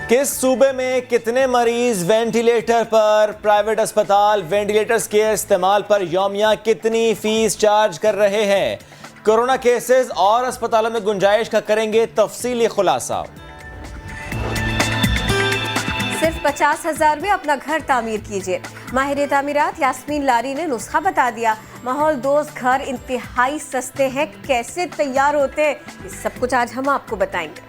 کس صوبے میں کتنے مریض وینٹیلیٹر پر؟ پرائیویٹ اسپتال وینٹیلیٹرز کے استعمال پر یومیہ کتنی فیس چارج کر رہے ہیں؟ کورونا کیسز اور اسپتالوں میں گنجائش کا کریں گے تفصیلی خلاصہ۔ صرف 50,000 میں اپنا گھر تعمیر کیجیے۔ ماہر تعمیرات یاسمین لاری نے نسخہ بتا دیا۔ ماحول دوست گھر انتہائی سستے ہیں، کیسے تیار ہوتے ہیں یہ سب کچھ آج ہم آپ کو بتائیں گے۔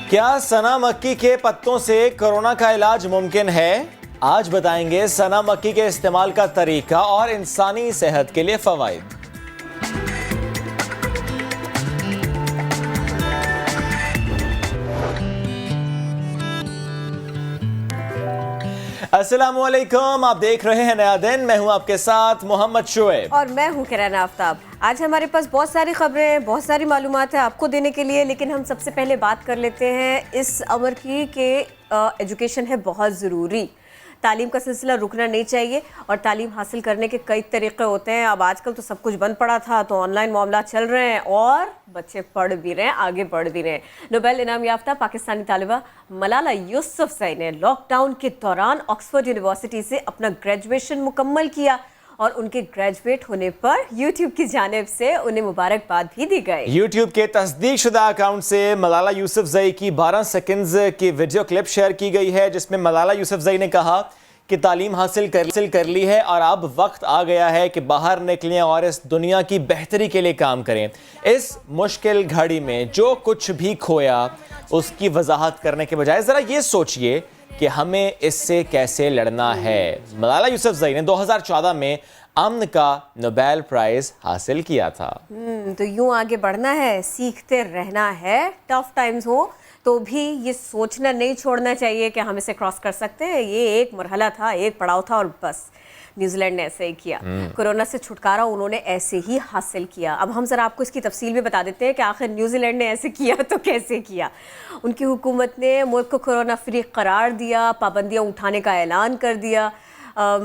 کیا سنا مکی کے پتوں سے کورونا کا علاج ممکن ہے؟ آج بتائیں گے سنا مکی کے استعمال کا طریقہ اور انسانی صحت کے لیے فوائد۔ السلام علیکم، آپ دیکھ رہے ہیں نیا دن، میں ہوں آپ کے ساتھ محمد شعیب اور میں ہوں کرن آفتاب۔ آج ہمارے پاس بہت ساری خبریں، بہت ساری معلومات ہیں آپ کو دینے کے لیے، لیکن ہم سب سے پہلے بات کر لیتے ہیں اس امر کی کہ ایجوکیشن ہے بہت ضروری۔ تعلیم کا سلسلہ رکنا نہیں چاہیے اور تعلیم حاصل کرنے کے کئی طریقے ہوتے ہیں۔ اب آج کل تو سب کچھ بند پڑا تھا تو آن لائن معاملات چل رہے ہیں اور بچے پڑھ بھی رہے ہیں، آگے بڑھ بھی رہے ہیں۔ نوبیل انعام یافتہ پاکستانی طالبہ ملالہ یوسفزئی نے لاک ڈاؤن کے دوران آکسفورڈ یونیورسٹی سے اپنا گریجویشن مکمل کیا اور ان کے گریجویٹ ہونے پر یوٹیوب کی جانب سے انہیں مبارکباد بھی دی گئی۔ یوٹیوب کے تصدیق شدہ اکاؤنٹ سے ملالہ یوسفزئی کی 12 سیکنڈز کی ویڈیو کلپ شیئر کی گئی ہے، جس میں ملالہ یوسفزئی نے کہا کہ تعلیم حاصل کر لی ہے اور اب وقت آ گیا ہے کہ باہر نکلیں اور اس دنیا کی بہتری کے لیے کام کریں۔ اس مشکل گھڑی میں جو کچھ بھی کھویا اس کی وضاحت کرنے کے بجائے ذرا یہ سوچئے کہ ہمیں اس سے کیسے لڑنا ہے۔ ملالہ یوسفزئی نے 2014 میں امن کا نوبیل پرائز حاصل کیا تھا۔ تو یوں آگے بڑھنا ہے، سیکھتے رہنا ہے، ٹف ٹائمز ہو تو بھی یہ سوچنا نہیں چھوڑنا چاہیے کہ ہم اسے کراس کر سکتے ہیں۔ یہ ایک مرحلہ تھا، ایک پڑاؤ تھا اور بس۔ نیوزی لینڈ نے ایسے ہی کیا، کورونا سے چھٹکارا انہوں نے ایسے ہی حاصل کیا۔ اب ہم ذرا آپ کو اس کی تفصیل بھی بتا دیتے ہیں کہ آخر نیوزی لینڈ نے ایسے کیا تو کیسے کیا۔ ان کی حکومت نے ملک کو کورونا فری قرار دیا، پابندیاں اٹھانے کا اعلان کر دیا۔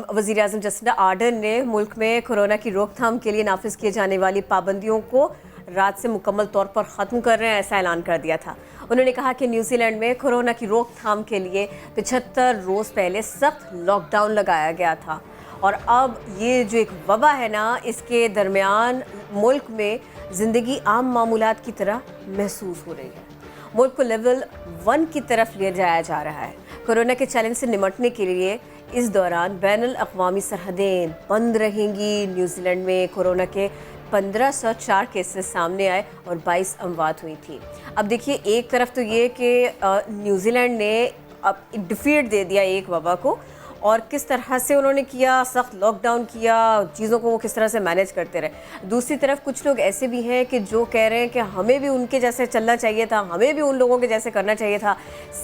وزیر اعظم جسنڈا آرڈن نے ملک میں کورونا کی روک تھام کے لیے نافذ کیے جانے والی پابندیوں کو رات سے مکمل طور پر ختم کر رہے ہیں، ایسا اعلان کر دیا تھا۔ انہوں نے کہا کہ نیوزی لینڈ میں کورونا کی روک تھام کے لیے 75 روز پہلے سخت لاک ڈاؤن لگایا گیا تھا اور اب یہ جو ایک وبا ہے نا، اس کے درمیان ملک میں زندگی عام معمولات کی طرح محسوس ہو رہی ہے۔ ملک کو لیول 1 کی طرف لے جایا جا رہا ہے۔ کورونا کے چیلنج سے نمٹنے کے لیے اس دوران بین الاقوامی سرحدیں بند رہیں گی۔ نیوزی لینڈ میں کورونا کے 1504 کیسز سامنے آئے اور 22 اموات ہوئی تھیں۔ اب دیکھیے، ایک طرف تو یہ کہ نیوزی لینڈ نے اب ڈیفیٹ دے دیا ایک وبا کو، اور کس طرح سے انہوں نے کیا، سخت لاک ڈاؤن کیا، چیزوں کو وہ کس طرح سے مینیج کرتے رہے۔ دوسری طرف کچھ لوگ ایسے بھی ہیں کہ جو کہہ رہے ہیں کہ ہمیں بھی ان کے جیسے چلنا چاہیے تھا، ہمیں بھی ان لوگوں کے جیسے کرنا چاہیے تھا۔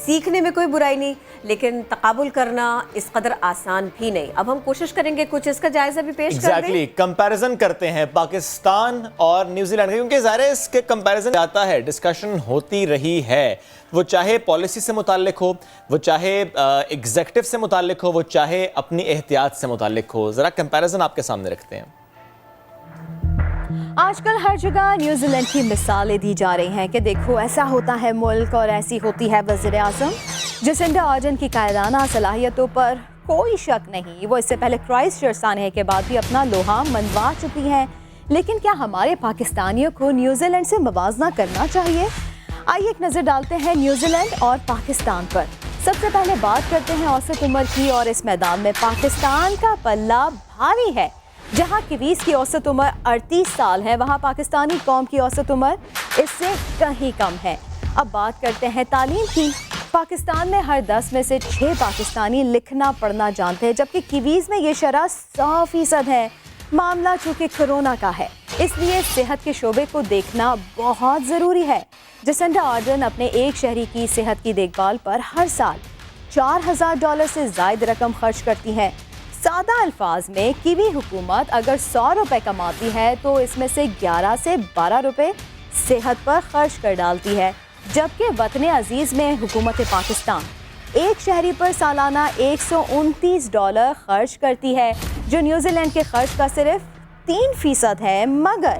سیکھنے میں کوئی برائی نہیں، لیکن تقابل کرنا اس قدر آسان بھی نہیں۔ اب ہم کوشش کریں گے کچھ اس کا جائزہ بھی پیش کر دیں۔ کمپیریزن کرتے ہیں پاکستان اور نیوزی لینڈ کا، کیونکہ ظاہر ہے اس کے کمپیریزن جاتا ہے، ڈسکشن ہوتی رہی ہے، وہ چاہے پالیسی سے متعلق ہو، وہ چاہے ایگزیکٹو سے متعلق ہو، وہ چاہے اپنی احتیاط سے متعلق ہو۔ ذرا کمپیریزن آپ کے سامنے رکھتے ہیں۔ آج کل ہر جگہ نیوزی لینڈ کی مثالیں دی جا رہی ہیں کہ دیکھو ایسا ہوتا ہے ملک اور ایسی ہوتی ہے وزیر اعظم۔ جسنڈا آرڈن کی قائدانہ صلاحیتوں پر کوئی شک نہیں، وہ اس سے پہلے کرائسٹ چرچ سانحے کے بعد بھی اپنا لوہا منوا چکی ہیں، لیکن کیا ہمارے پاکستانیوں کو نیوزی لینڈ سے موازنہ کرنا چاہیے؟ آئیے ایک نظر ڈالتے ہیں نیوزی لینڈ اور پاکستان پر۔ سب سے پہلے بات کرتے ہیں اوسط عمر کی، اور اس میدان میں پاکستان کا پلہ بھاری ہے۔ جہاں کویز کی اوسط عمر 38 سال ہے، وہاں پاکستانی قوم کی اوسط عمر اس سے کہیں کم ہے۔ اب بات کرتے ہیں تعلیم کی۔ پاکستان میں ہر 10 میں سے 6 پاکستانی لکھنا پڑھنا جانتے ہیں، جبکہ کویز میں یہ شرح 100% ہے۔ معاملہ چونکہ کورونا کا ہے، اس لیے صحت کے شعبے کو دیکھنا بہت ضروری ہے۔ جسنڈا آرڈن اپنے ایک شہری کی صحت کی دیکھ بھال پر ہر سال $4,000 سے زائد رقم خرچ کرتی ہے۔ سادہ الفاظ میں کیوی حکومت اگر $100 کماتی ہے تو اس میں سے 11 سے 12 روپے صحت پر خرچ کر ڈالتی ہے، جبکہ وطن عزیز میں حکومت پاکستان ایک شہری پر سالانہ $129 خرچ کرتی ہے، جو نیوزی لینڈ کے خرچ کا صرف 3% ہے، مگر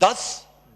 10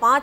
5,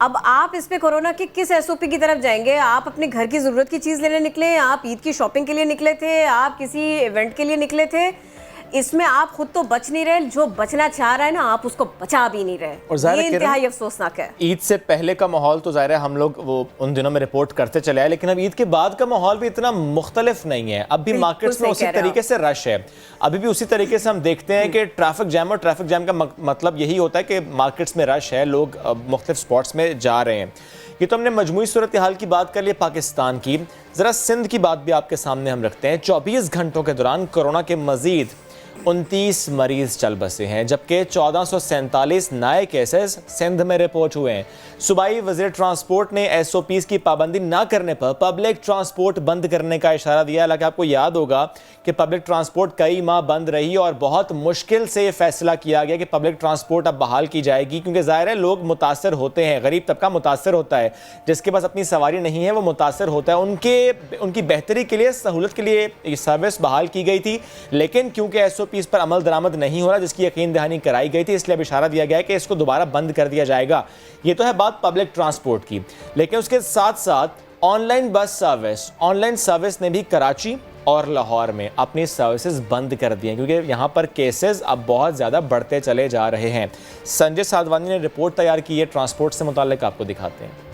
اب آپ اس پہ کورونا کے کس ایس او پی کی طرف جائیں گے؟ آپ اپنے گھر کی ضرورت کی چیز لینے نکلے، آپ عید کی شاپنگ کے لیے نکلے تھے، آپ کسی ایونٹ کے لیے نکلے تھے، اس میں آپ خود تو بچ نہیں رہے، جو بچنا چاہ رہا ہے نا آپ اس کو بچا بھی نہیں رہے. اور ظاہر یہ انتہائی افسوسناک ہے. عید سے پہلے کا ماحول تو ظاہر ہے ہم لوگ وہ ان دنوں میں رپورٹ کرتے چلے آئے، لیکن اب عید کے بعد کا ماحول بھی اتنا مختلف نہیں ہے. اب بھی مارکیٹس میں اسی طریقے سے رش ہے، ابھی بھی اسی طریقے سے ہم دیکھتے ہیں کہ ٹریفک جیم، اور ٹریفک جیم کا مطلب یہی ہوتا ہے کہ مارکیٹس میں رش ہے، لوگ مختلف سپاٹس میں جا رہے ہیں. یہ تو ہم نے مجموعی صورتحال کی بات کر لی پاکستان کی. ذرا سندھ کی بات بھی آپ کے سامنے ہم رکھتے ہیں. 24 گھنٹوں کے دوران کورونا کے مزید 29 مریض چل بسے ہیں، جبکہ 1447 نئے کیسز سندھ میں رپورٹ ہوئے ہیں. صوبائی وزیر ٹرانسپورٹ نے ایس او پیز کی پابندی نہ کرنے پر پبلک ٹرانسپورٹ بند کرنے کا اشارہ دیا. حالانکہ آپ کو یاد ہوگا کہ پبلک ٹرانسپورٹ کئی ماہ بند رہی اور بہت مشکل سے یہ فیصلہ کیا گیا کہ پبلک ٹرانسپورٹ اب بحال کی جائے گی، کیونکہ ظاہر ہے لوگ متاثر ہوتے ہیں، غریب طبقہ متاثر ہوتا ہے، جس کے پاس اپنی سواری نہیں ہے وہ متاثر ہوتا ہے. ان کی بہتری کے لیے، سہولت کے لیے یہ سروس بحال کی گئی تھی، لیکن کیونکہ ایس او پیز پر عمل درآمد نہیں ہو رہا جس کی یقین دہانی کرائی گئی تھی، اس لیے اب اشارہ دیا گیا ہے کہ اس کو دوبارہ بند کر دیا جائے گا. یہ تو ہے بات پبلک ٹرانسپورٹ کی، لیکن اس کے ساتھ ساتھ on line bus service, on line service نے بھی کراچی اور لاہور میں اپنی سروسز بند کر دی ہیں، کیونکہ یہاں پر کیسز اب بہت زیادہ بڑھتے چلے جا رہے ہیں. سنجے سادھوانی نے رپورٹ تیار کی ہے ٹرانسپورٹ سے متعلق، آپ کو دکھاتے ہیں.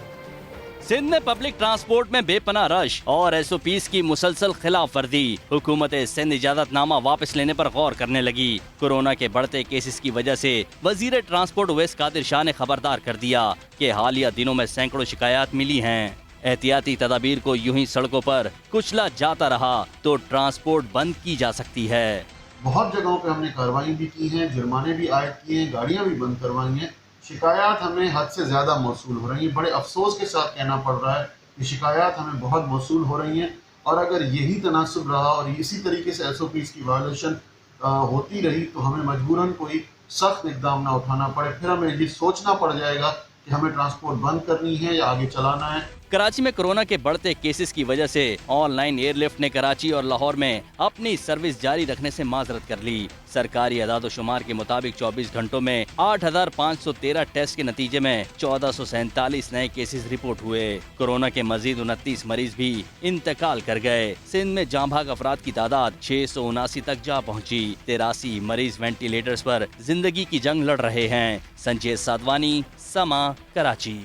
سندھ میں پبلک ٹرانسپورٹ میں بے پناہ رش اور ایس او پیز کی مسلسل خلاف ورزی. حکومت سندھ اجازت نامہ واپس لینے پر غور کرنے لگی. کورونا کے بڑھتے کیسز کی وجہ سے وزیر ٹرانسپورٹ اویس قادر شاہ نے خبردار کر دیا کہ حالیہ دنوں میں سینکڑوں شکایات ملی ہیں. احتیاطی تدابیر کو یوں ہی سڑکوں پر کچلا جاتا رہا تو ٹرانسپورٹ بند کی جا سکتی ہے. بہت جگہوں پہ ہم نے کارروائی بھی کی ہیں، جرمانے بھی عائد کیے ہیں، گاڑیاں بھی بند کروائی ہیں. شکایات ہمیں حد سے زیادہ موصول ہو رہی ہیں. بڑے افسوس کے ساتھ کہنا پڑ رہا ہے کہ شکایات ہمیں بہت موصول ہو رہی ہیں، اور اگر یہی تناسب رہا اور اسی طریقے سے ایس او پیز کی وائلیشن ہوتی رہی تو ہمیں مجبوراً کوئی سخت اقدام نہ اٹھانا پڑے. پھر ہمیں یہ سوچنا پڑ جائے گا کہ ہمیں ٹرانسپورٹ بند کرنی ہے یا آگے چلانا ہے. کراچی میں کورونا کے بڑھتے کیسز کی وجہ سے آن لائن ایئر لفٹ نے کراچی اور لاہور میں اپنی سروس جاری رکھنے سے معذرت کر لی. سرکاری اعداد و شمار کے مطابق 24 گھنٹوں میں 8513 ٹیسٹ کے نتیجے میں 1447 نئے کیسز رپورٹ ہوئے. کورونا کے مزید 29 مریض بھی انتقال کر گئے. سندھ میں جاں بھاگ افراد کی تعداد 679 تک جا پہنچی. 83 مریض وینٹیلیٹرز پر زندگی کی جنگ لڑ رہے ہیں. سنجے سادھوانی، سما، کراچی.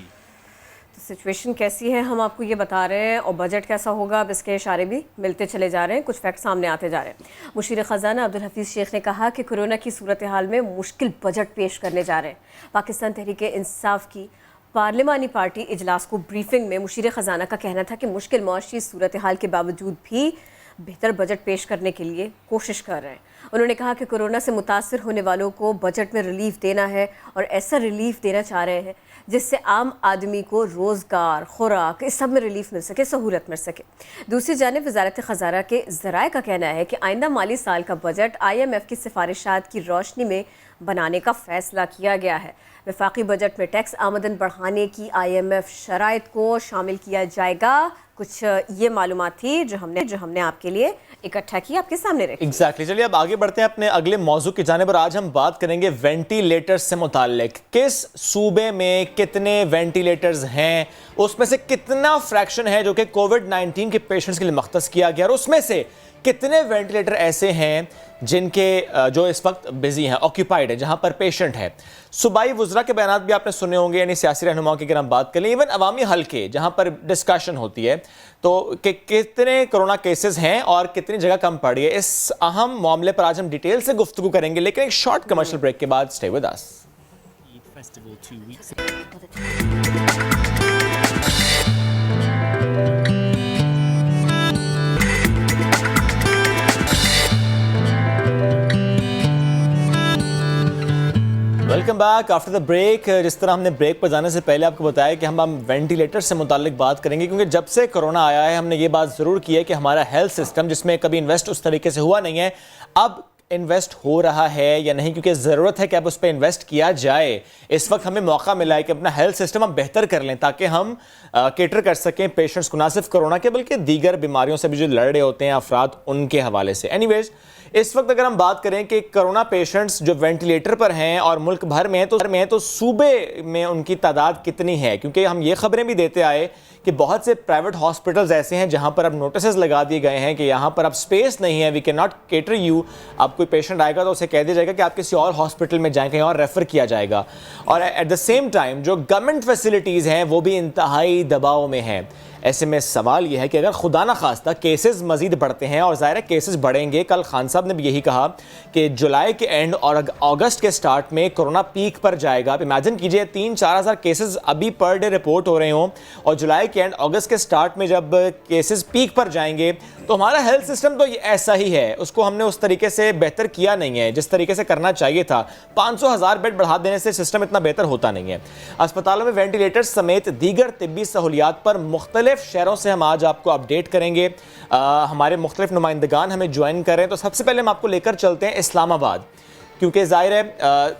سچویشن کیسی ہے ہم آپ کو یہ بتا رہے ہیں، اور بجٹ کیسا ہوگا اب اس کے اشارے بھی ملتے چلے جا رہے ہیں، کچھ فیکٹ سامنے آتے جا رہے ہیں. مشیر خزانہ عبدالحفیظ شیخ نے کہا کہ کورونا کی صورتحال میں مشکل بجٹ پیش کرنے جا رہے ہیں. پاکستان تحریک انصاف کی پارلیمانی پارٹی اجلاس کو بریفنگ میں مشیر خزانہ کا کہنا تھا کہ مشکل معاشی صورتحال کے باوجود بھی بہتر بجٹ پیش کرنے کے لیے کوشش کر رہے ہیں. انہوں نے کہا کہ کورونا سے متاثر ہونے والوں کو بجٹ میں ریلیف دینا ہے، اور ایسا ریلیف دینا چاہ رہے ہیں جس سے عام آدمی کو روزگار، خوراک، اس سب میں ریلیف مل سکے، سہولت مل سکے. دوسری جانب وزارت خزانہ کے ذرائع کا کہنا ہے کہ آئندہ مالی سال کا بجٹ IMF کی سفارشات کی روشنی میں بنانے کا فیصلہ کیا گیا ہے. وفاقی بجٹ میں ٹیکس آمدن بڑھانے کی IMF شرائط کو شامل کیا جائے گا. کچھ یہ معلومات تھی جو ہم نے آپ کے لیے اکٹھا کی، آپ کے سامنے رکھی. ایگزیکٹلی. چلیے اب آگے بڑھتے ہیں اپنے اگلے موضوع کی جانب، اور آج ہم بات کریں گے وینٹیلیٹرز سے متعلق. کس صوبے میں کتنے وینٹیلیٹرز ہیں، اس میں سے کتنا فریکشن ہے جو کہ کووڈ-19 کے پیشنٹس کے لیے مختص کیا گیا، اور اس میں سے کتنے وینٹیلیٹر ایسے ہیں جن کے جو اس وقت بزی ہیں، آکیوپائڈ ہیں، جہاں پر پیشنٹ ہے. صوبائی وزراء کے بیانات بھی آپ نے سنے ہوں گے، یعنی سیاسی رہنماؤں کی اگر ہم بات کریں، ایون عوامی حلقے جہاں پر ڈسکشن ہوتی ہے، تو کہ کتنے کرونا کیسز ہیں اور کتنی جگہ کم پڑی ہے. اس اہم معاملے پر آج ہم ڈیٹیل سے گفتگو کریں گے، لیکن ایک شارٹ کمرشل بریک کے بعد stay with us. Welcome back after the break. جس طرح ہم نے بریک پر جانے سے پہلے آپ کو بتایا کہ ہم وینٹیلیٹر سے متعلق بات کریں گے، کیونکہ جب سے کرونا آیا ہے ہم نے یہ بات ضرور کی ہے کہ ہمارا ہیلتھ سسٹم، جس میں کبھی انویسٹ اس طریقے سے ہوا نہیں ہے، اب انویسٹ ہو رہا ہے یا نہیں, کیونکہ ضرورت ہے کہ اب اس پہ انویسٹ کیا جائے. اس وقت ہمیں موقع ملا ہے کہ اپنا ہیلتھ سسٹم ہم بہتر کر لیں تاکہ ہم کیٹر کر سکیں پیشنٹس کو, نہ صرف کرونا کے بلکہ دیگر بیماریوں سے بھی جو لڑ رہے ہوتے ہیں افراد, ان کے حوالے سے. اینی ویز, اس وقت اگر ہم بات کریں کہ کرونا پیشنٹس جو وینٹیلیٹر پر ہیں اور ملک بھر میں ہیں تو صوبے میں ان کی تعداد کتنی ہے, کیونکہ ہم یہ خبریں بھی دیتے آئے کہ بہت سے پرائیویٹ ہاسپٹلز ایسے ہیں جہاں پر اب نوٹسز لگا دیے گئے ہیں کہ یہاں پر اب سپیس نہیں ہے, we can not cater you. اب کوئی پیشنٹ آئے گا تو اسے کہہ دیا جائے گا کہ آپ کسی اور ہاسپٹل میں جائیں, کہیں اور ریفر کیا جائے گا. اور ایٹ دا سیم ٹائم جو گورنمنٹ فیسلٹیز ہیں وہ بھی انتہائی دباؤ میں ہیں. ایسے میں سوال یہ ہے کہ اگر خدا نہ خواستہ کیسز مزید بڑھتے ہیں, اور ظاہر ہے کیسز بڑھیں گے, کل خان صاحب نے بھی یہی کہا کہ جولائی کے اینڈ اور اگست کے سٹارٹ میں کرونا پیک پر جائے گا. امیجن کیجئے 3-4 ہزار کیسز ابھی پر ڈے رپورٹ ہو رہے ہوں, اور جولائی کے اینڈ اگست کے سٹارٹ میں جب کیسز پیک پر جائیں گے تو ہمارا ہیلتھ سسٹم تو ایسا ہی ہے, اس کو ہم نے اس طریقے سے بہتر کیا نہیں ہے جس طریقے سے کرنا چاہیے تھا. 500,000 بیڈ بڑھا دینے سے سسٹم اتنا بہتر ہوتا نہیں ہے. اسپتالوں میں وینٹیلیٹر سمیت دیگر طبی سہولیات پر مختلف شہروں سے ہم آج آپ کو اپڈیٹ کریں گے. ہمارے مختلف نمائندگان ہمیں جوائن کر رہے ہیں. تو سب سے پہلے ہم آپ کو لے کر چلتے ہیں اسلام آباد, کیونکہ ظاہر ہے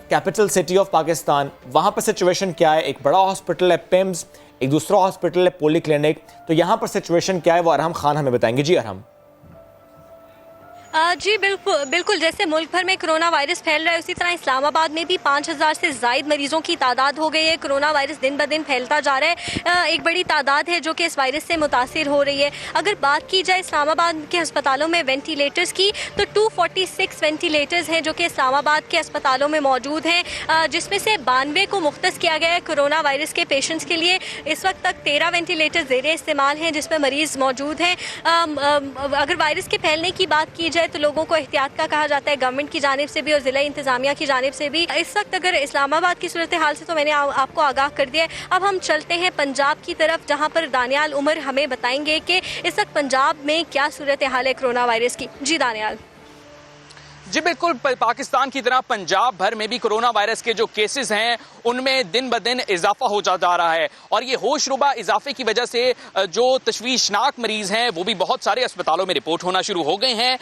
کیپٹل سٹی آف پاکستان, وہاں پر سچویشن کیا ہے. ایک بڑا ہاسپٹل ہے پیمز, ایک دوسرا ہاسپٹل ہے پولی کلینک. تو یہاں پر سچویشن کیا ہے وہ ارحم خان ہمیں بتائیں گے. جی ارحم. جی بالکل جیسے ملک بھر میں کرونا وائرس پھیل رہا ہے اسی طرح اسلام آباد میں بھی 5,000 سے زائد مریضوں کی تعداد ہو گئی ہے. کرونا وائرس دن بدن پھیلتا جا رہا ہے. ایک بڑی تعداد ہے جو کہ اس وائرس سے متاثر ہو رہی ہے. اگر بات کی جائے اسلام آباد کے ہسپتالوں میں وینٹیلیٹرز کی تو 246 وینٹیلیٹرز ہیں جو کہ اسلام آباد کے ہسپتالوں میں موجود ہیں, جس میں سے 92 کو مختص کیا گیا ہے کرونا وائرس کے پیشنٹس کے لیے. اس وقت تک 13 وینٹیلیٹر زیر استعمال ہیں جس میں مریض موجود ہیں. اگر وائرس کے پھیلنے کی بات کی جائے تو لوگوں کو احتیاط کا کہا جاتا ہے گورنمنٹ کی جانب سے بھی اور ضلع انتظامیہ کی جانب سے بھی. اس وقت اگر اسلام آباد کی صورتحال سے تو میں نے آپ کو آگاہ کر دیا ہے. اب ہم چلتے ہیں پنجاب کی طرف جہاں پر دانیال عمر ہمیں بتائیں گے کہ اس وقت پنجاب میں کیا صورتحال ہے کرونا وائرس کی. جی دانیال. جی بالکل, پاکستان کی طرح پنجاب بھر میں بھی کرونا وائرس کے جو کیسز ہیں ان میں دن بدن اضافہ ہو جا رہا ہے, اور یہ ہوش ربا اضافے کی وجہ سے جو تشویشناک مریض ہیں وہ بھی بہت سارے اسپتالوں میں رپورٹ ہونا شروع ہو گئے ہیں.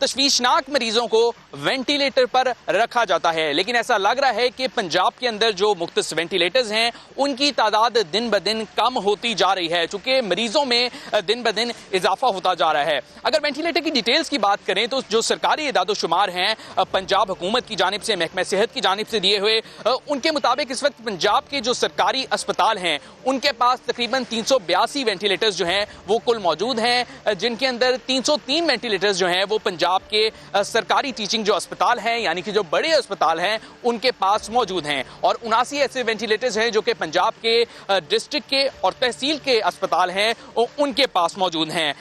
تشویشناک مریضوں کو وینٹیلیٹر پر رکھا جاتا ہے, لیکن ایسا لگ رہا ہے کہ پنجاب کے اندر جو مختص وینٹیلیٹرز ہیں ان کی تعداد دن بدن کم ہوتی جا رہی ہے, چونکہ مریضوں میں دن بدن اضافہ ہوتا جا رہا ہے. اگر وینٹیلیٹر کی ڈیٹیلز کی بات کریں تو جو سرکاری اعداد و شمار ہیں پنجاب حکومت کی جانب سے, محکمہ صحت کی جانب سے دیے ہوئے, ان کے مطابق اس وقت پنجاب کے جو سرکاری اسپتال ہیں ان کے پاس تقریباً 382 وینٹیلیٹرز جو ہیں وہ کل موجود ہیں, جن کے اندر 303 وینٹیلیٹرز جو ہیں وہ پنجاب کے سرکاری ٹیچنگ جو اسپتال ہیں یعنی کہ جو بڑے اسپتال ہیں ان کے پاس موجود ہیں, اور 79 ایسے وینٹیلیٹرز ہیں جو کہ پنجاب کے ڈسٹرکٹ کے اور تحصیل کے اسپتال ہیں ان کے پاس موجود ہیں.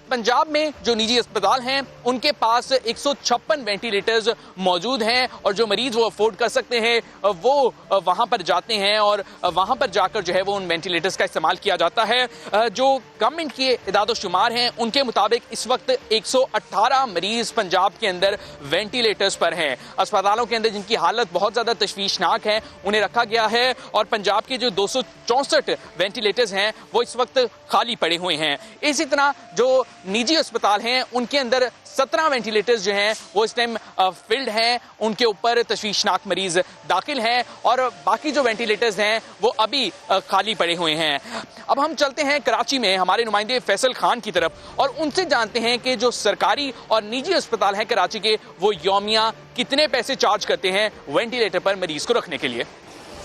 پنجاب میں جو نجی اسپتال ہیں ان کے پاس 156 وینٹیلیٹرز موجود ہیں, اور جو مریض وہ افورڈ کر سکتے ہیں وہ وہاں پر جاتے ہیں اور وہاں پر جا کر جو ہے وہ ان وینٹیلیٹرز کا استعمال کیا جاتا ہے. جو گورنمنٹ کے اعداد و شمار ہیں ان کے مطابق اس وقت 118 مریض پنجاب کے اندر وینٹیلیٹرز پر ہیں. اسپتالوں کے اندر جن کی حالت بہت زیادہ تشویشناک ہے انہیں رکھا گیا ہے, اور پنجاب کے جو 264 وینٹیلیٹرز ہیں وہ اس وقت خالی پڑے ہوئے ہیں. اسی طرح جو نجی اسپتال ہیں ان کے اندر 17 وینٹیلیٹرز جو ہیں وہ اس ٹائم فلڈ ہیں, ان کے اوپر تشویشناک مریض داخل ہیں, اور باقی جو وینٹیلیٹرز ہیں وہ ابھی خالی پڑے ہوئے ہیں. اب ہم چلتے ہیں کراچی میں ہمارے نمائندے فیصل خان کی طرف اور ان سے جانتے ہیں کہ جو سرکاری اور نجی اسپتال ہیں کراچی کے وہ یومیہ کتنے پیسے چارج کرتے ہیں وینٹیلیٹر پر مریض کو رکھنے کے لیے.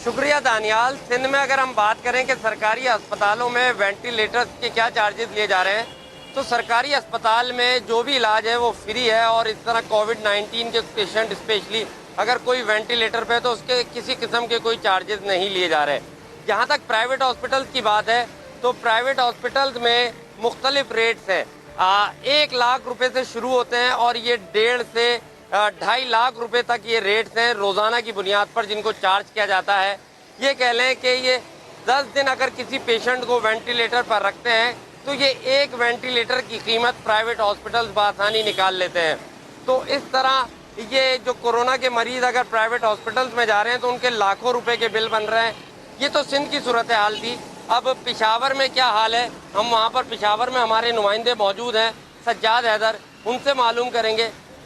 شکریہ دانیال. سندھ میں اگر ہم بات کریں کہ سرکاری اسپتالوں میں وینٹیلیٹرز کے کیا چارجز لیے جا رہے ہیں تو سرکاری اسپتال میں جو بھی علاج ہے وہ فری ہے, اور اس طرح کووڈ-19 کے پیشنٹ اسپیشلی اگر کوئی وینٹیلیٹر پہ تو اس کے کسی قسم کے کوئی چارجز نہیں لیے جا رہے. جہاں تک پرائیویٹ ہاسپٹلز کی بات ہے تو پرائیویٹ ہاسپٹلز میں مختلف ریٹس ہیں. 1 لاکھ روپے سے شروع ہوتے ہیں اور یہ 1.5 سے 2.5 لاکھ روپے تک یہ ریٹس ہیں روزانہ کی بنیاد پر جن کو چارج کیا جاتا ہے. یہ کہہ لیں کہ یہ 10 دن اگر کسی پیشنٹ کو وینٹیلیٹر پر رکھتے ہیں تو یہ ایک وینٹیلیٹر کی قیمت پرائیویٹ ہاسپٹلز بآسانی نکال لیتے ہیں. تو اس طرح یہ جو کورونا کے مریض اگر پرائیویٹ ہاسپٹلز میں جا رہے ہیں تو ان کے لاکھوں روپے کے بل بن رہے ہیں. یہ تو سندھ کی صورتحال تھی. اب پشاور میں کیا حال ہے, ہم وہاں پر پشاور میں ہمارے نمائندے موجود ہیں سجاد حیدر, ان سے معلوم کریں گے.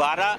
12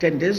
10 days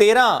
13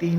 3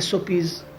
SOPs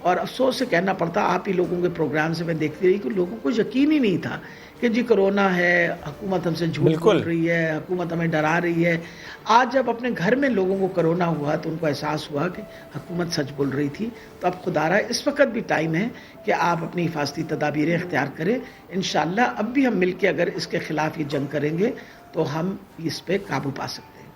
اور افسوس سے کہنا پڑتا, آپ ہی لوگوں کے پروگرام سے میں دیکھتی رہی کہ لوگوں کو یقین ہی نہیں تھا کہ جی کرونا ہے, حکومت ہم سے جھوٹ بول رہی ہے, حکومت ہمیں ڈرا رہی ہے. آج جب اپنے گھر میں لوگوں کو کرونا ہوا تو ان کو احساس ہوا کہ حکومت سچ بول رہی تھی. تو اب خدا رہا اس وقت بھی ٹائم ہے کہ آپ اپنی حفاظتی تدابیریں اختیار کریں. انشاءاللہ اب بھی ہم مل کے اگر اس کے خلاف یہ جنگ کریں گے تو ہم اس پہ قابو پا سکتے ہیں.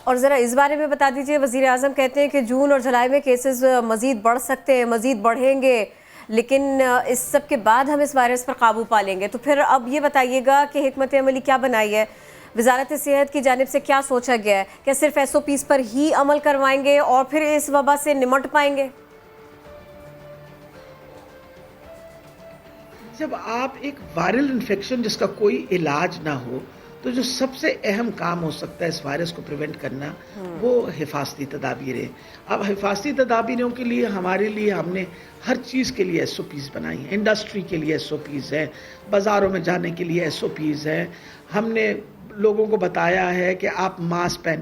اور ذرا اس بارے میں بتا دیجئے, وزیر اعظم کہتے ہیں کہ جون اور جولائی میں کیسز مزید بڑھ سکتے ہیں, مزید بڑھیں گے, لیکن اس سب کے بعد ہم اس وائرس پر قابو پا لیں گے. تو پھر اب یہ بتائیے گا کہ حکمت عملی کیا بنائی ہے, وزارت صحت کی جانب سے کیا سوچا گیا ہے؟ کیا صرف SOPs پر ہی عمل کروائیں گے اور پھر اس وبا سے نمٹ پائیں گے؟ جب آپ ایک وائرل انفیکشن جس کا کوئی علاج نہ ہو تو جو سب سے اہم کام ہو سکتا ہے اس وائرس کو پریونٹ کرنا وہ حفاظتی تدابیریں. اب حفاظتی تدابیروں کے لیے ہمارے لیے ہم نے ہر چیز کے لیے SOPs بنائی ہیں. انڈسٹری کے لیے SOPs ہیں, بازاروں میں جانے کے لیے SOPs ہیں. ہم نے لوگوں کو بتایا ہے کہ آپ ماسک پہن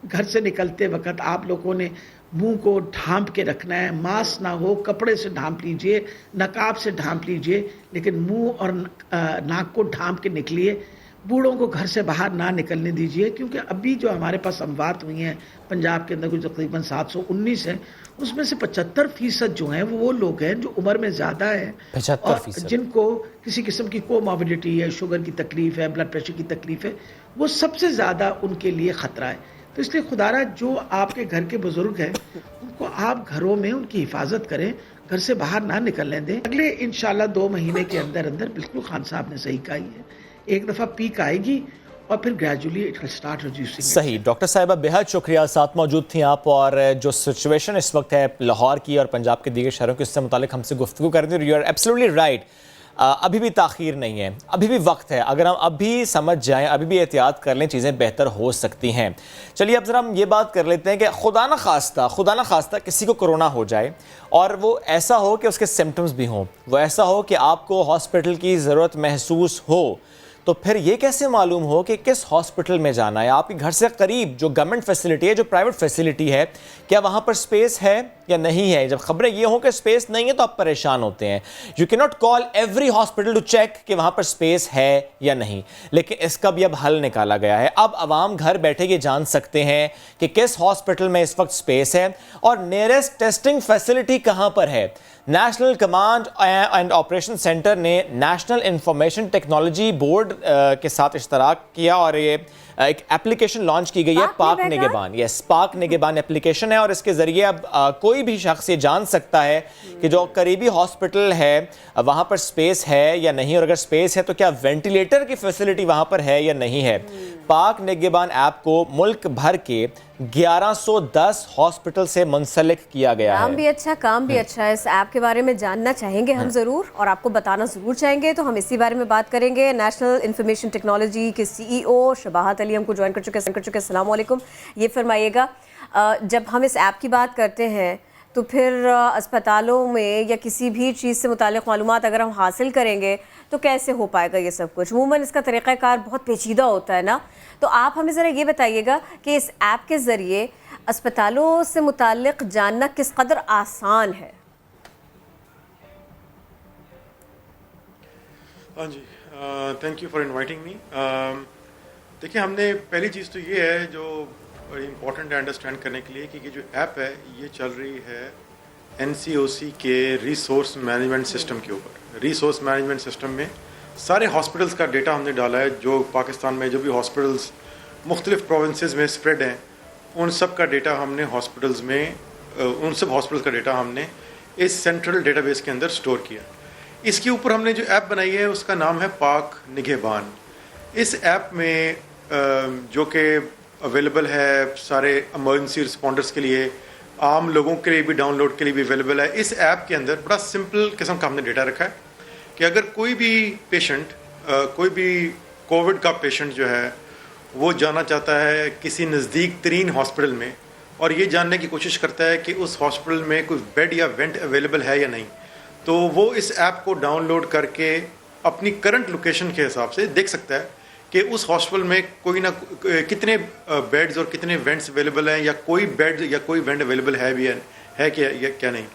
گھر سے نکلتے وقت آپ لوگوں نے منہ کو ڈھانپ کے رکھنا ہے. ماسک نہ ہو کپڑے سے ڈھانپ لیجئے, نقاب سے ڈھانپ لیجئے, لیکن منہ اور ناک کو ڈھانپ کے نکلیے. بوڑھوں کو گھر سے باہر نہ نکلنے دیجئے, کیونکہ ابھی جو ہمارے پاس اموات ہوئی ہیں پنجاب کے اندر کوئی تقریباً 719 ہیں, اس میں سے 75% جو ہیں وہ لوگ ہیں جو عمر میں زیادہ ہیں اور جن کو کسی قسم کی کوموربیڈیٹی ہے, شوگر کی تکلیف ہے, بلڈ پریشر کی تکلیف ہے, وہ سب سے زیادہ ان کے لیے خطرہ ہے. تو اس لیے خدا را جو آپ کے گھر کے بزرگ ہیں ان کو آپ گھروں میں ان کی حفاظت کریں, گھر سے باہر نہ نکلنے دیں. اگلے انشاءاللہ 2 مہینے کے اندر بالکل خان صاحب نے صحیح کہا ہے, ایک دفعہ پیک آئے گی اور پھر gradually it will start reducing. صحیح. ڈاکٹر صاحبہ بہت شکریہ, ساتھ موجود تھیں آپ, اور جو سچویشن اس وقت ہے لاہور کی اور پنجاب کے دیگر شہروں کی اس سے متعلق ہم سے گفتگو کر رہے ہیں. یو آر ایبسلیٹلی رائٹ, ابھی بھی تاخیر نہیں ہے, ابھی بھی وقت ہے. اگر ہم اب بھی سمجھ جائیں, ابھی بھی احتیاط کر لیں, چیزیں بہتر ہو سکتی ہیں. چلیے اب ذرا ہم یہ بات کر لیتے ہیں کہ خدا نہ خواستہ کسی کو کرونا ہو جائے اور وہ ایسا ہو کہ اس کے سمٹمز بھی ہوں, وہ ایسا ہو کہ آپ کو ہاسپٹل کی ضرورت محسوس ہو, تو پھر یہ کیسے معلوم ہو کہ کس ہاسپٹل میں جانا ہے؟ آپ کے گھر سے قریب جو گورنمنٹ فیسلٹی ہے, جو پرائیویٹ فیسلٹی ہے, کیا وہاں پر سپیس ہے یا نہیں ہے؟ جب خبریں یہ ہوں کہ سپیس نہیں ہے تو آپ پریشان ہوتے ہیں. You can not call every hospital to check کہ وہاں پر سپیس ہے یا نہیں, لیکن اس کا بھی اب حل نکالا گیا ہے. اب عوام گھر بیٹھے یہ جان سکتے ہیں کہ کس ہاسپٹل میں اس وقت سپیس ہے اور نیئرسٹ ٹیسٹنگ فیسلٹی کہاں پر ہے. National command and operation centre نے نیشنل انفارمیشن ٹیکنالوجی بورڈ کے ساتھ اشتراک کیا اور یہ ایک اپلیکیشن لانچ کی گئی ہے, پاک نگہبان. یس, پاک نگہبان اپلیکیشن ہے, اور اس کے ذریعے اب کوئی بھی شخص یہ جان سکتا ہے کہ جو قریبی ہاسپٹل ہے وہاں پر سپیس ہے یا نہیں, اور اگر سپیس ہے تو کیا وینٹیلیٹر کی فیسلٹی وہاں پر ہے یا نہیں ہے. پاک نگہبان ایپ کو ملک بھر کے 1110 ہاسپٹل سے منسلک کیا گیا ہے. کام بھی اچھا ہے. اس ایپ کے بارے میں جاننا چاہیں گے ہم ضرور, اور آپ کو بتانا ضرور چاہیں گے, تو ہم اسی بارے میں بات کریں گے. نیشنل انفارمیشن ٹیکنالوجی کے CEO شباہت علی ہم کو جوائن کر چکے. السلام علیکم. یہ فرمائیے گا, جب ہم اس ایپ کی بات کرتے ہیں تو پھر اسپتالوں میں یا کسی بھی چیز سے متعلق معلومات اگر ہم حاصل کریں گے تو کیسے ہو پائے گا یہ سب کچھ؟ عموماً اس کا طریقہ کار بہت پیچیدہ ہوتا ہے نا, تو آپ ہمیں ذرا یہ بتائیے گا کہ اس ایپ کے ذریعے اسپتالوں سے متعلق جاننا کس قدر آسان ہے؟ ہاں جی, thank you for inviting me. دیکھیں, ہم نے پہلی چیز تو یہ ہے جو بڑی امپورٹنٹ ہے انڈرسٹینڈ کرنے کے لیے کہ یہ جو ایپ ہے یہ چل رہی ہے NCOC کے ریسورس مینجمنٹ سسٹم کے اوپر. ریسورس مینجمنٹ سسٹم میں سارے ہاسپٹلس کا ڈیٹا ہم نے ڈالا ہے, جو پاکستان میں جو بھی ہاسپٹلس مختلف پروونسز میں اسپریڈ ہیں ان سب کا ڈیٹا ہم نے ہاسپٹلس میں ان سب ہاسپٹلس کا ڈیٹا ہم نے اس سینٹرل ڈیٹا بیس کے اندر اسٹور کیا. اس کے اوپر ہم نے جو ایپ بنائی ہے اس کا نام ہے پاک نگہبان. اس ایپ میں جو کہ اویلیبل ہے سارے ایمرجنسی رسپونڈرس کے لیے, عام لوگوں کے لیے بھی ڈاؤن لوڈ کے لیے بھی اویلیبل ہے. اس ایپ کے اندر بڑا سمپل قسم کا ہم نے ڈیٹا رکھا ہے کہ اگر کوئی بھی پیشنٹ, کوئی بھی کووڈ کا پیشنٹ جو ہے وہ جانا چاہتا ہے کسی نزدیک ترین ہاسپٹل میں اور یہ جاننے کی کوشش کرتا ہے کہ اس ہاسپٹل میں کوئی بیڈ یا وینٹ اویلیبل ہے یا نہیں, تو وہ اس ایپ کو ڈاؤن لوڈ کر کے اپنی کرنٹ لوکیشن کے حساب سے دیکھ سکتا ہے کہ اس ہاسپٹل میں کوئی نہ کتنے بیڈز اور کتنے وینٹس اویلیبل ہیں, یا کوئی بیڈ یا کوئی وینٹ اویلیبل ہے بھی ہے کیا نہیں.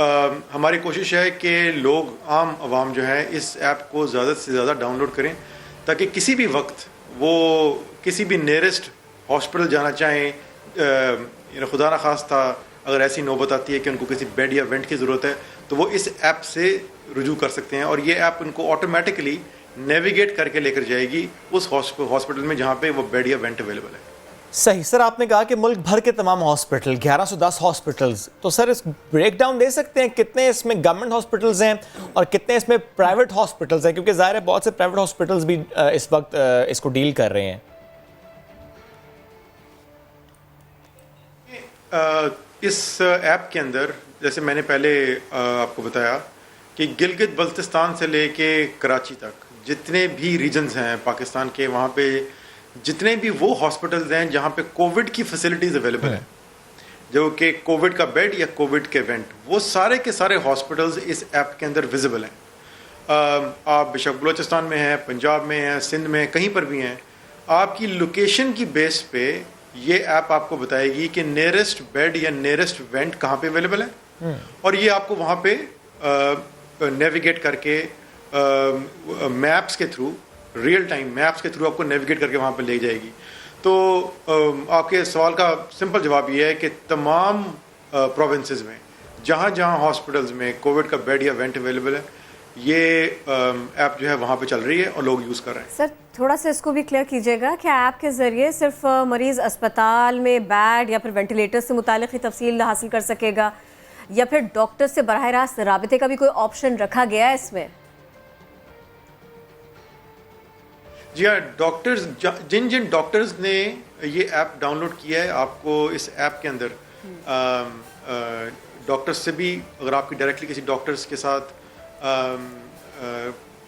ہماری کوشش ہے کہ لوگ عام عوام جو ہیں اس ایپ کو زیادہ سے زیادہ ڈاؤن لوڈ کریں تاکہ کسی بھی وقت وہ کسی بھی نیئرسٹ ہاسپٹل جانا چاہیں، خدا نخواستہ اگر ایسی نوبت آتی ہے کہ ان کو کسی بیڈ یا وینٹ کی ضرورت ہے تو وہ اس ایپ سے رجوع کر سکتے ہیں، اور یہ ایپ ان کو آٹومیٹکلی نیویگیٹ کر کے لے کر جائے گی اس ہاسپٹل میں جہاں پہ وہ بیڈ یا وینٹ اویلیبل ہے۔ صحیح سر، آپ نے کہا کہ ملک بھر کے تمام ہاسپٹل 1110 ہاسپٹلز، تو سر اس بریک ڈاؤن دے سکتے ہیں کتنے اس میں گورنمنٹ ہاسپٹلز ہیں اور کتنے اس میں پرائیویٹ ہاسپٹلز ہیں، کیونکہ ظاہر ہے بہت سے پرائیویٹ ہاسپٹلز بھی اس وقت اس کو ڈیل کر رہے ہیں۔ اس ایپ کے اندر جیسے میں نے پہلے آپ کو بتایا کہ گلگت بلتستان سے لے کے کراچی تک جتنے بھی ریجنز ہیں پاکستان کے، وہاں پہ جتنے بھی وہ ہاسپٹلز ہیں جہاں پہ کووڈ کی فیسلٹیز اویلیبل ہیں، جو کہ کووڈ کا بیڈ یا کووڈ کے وینٹ، وہ سارے کے سارے ہاسپٹلز اس ایپ کے اندر ویزیبل ہیں۔ آپ بے شک بلوچستان میں ہیں، پنجاب میں ہیں، سندھ میں، کہیں پر بھی ہیں، آپ کی لوکیشن کی بیس پہ یہ ایپ آپ کو بتائے گی کہ نیئرسٹ بیڈ یا نیئرسٹ وینٹ کہاں پہ اویلیبل ہے، اور یہ آپ کو وہاں پہ نیویگیٹ کر کے میپس کے تھرو، ریئل ٹائم میپس کے تھرو آپ کو نیویگیٹ کر کے وہاں پہ لے جائے گی۔ تو آپ کے سوال کا سمپل جواب یہ ہے کہ تمام پروونسز میں جہاں جہاں ہاسپٹلز میں کووڈ کا بیڈ یا وینٹ اویلیبل ہے، یہ ایپ جو ہے وہاں پہ چل رہی ہے اور لوگ یوز کر رہے ہیں۔ سر تھوڑا سا اس کو بھی کلیئر کیجیے گا کہ ایپ کے ذریعے صرف مریض اسپتال میں بیڈ یا پھر وینٹیلیٹر سے متعلق ہی تفصیل حاصل کر سکے گا، یا پھر ڈاکٹر سے براہ راست رابطے کا بھی کوئی آپشن رکھا گیا ہے اس میں؟ جی ہاں، ڈاکٹرز جن ڈاکٹرز نے یہ ایپ ڈاؤن لوڈ کیا ہے، آپ کو اس ایپ کے اندر ڈاکٹرز سے بھی، اگر آپ کی ڈائریکٹلی کسی ڈاکٹرز کے ساتھ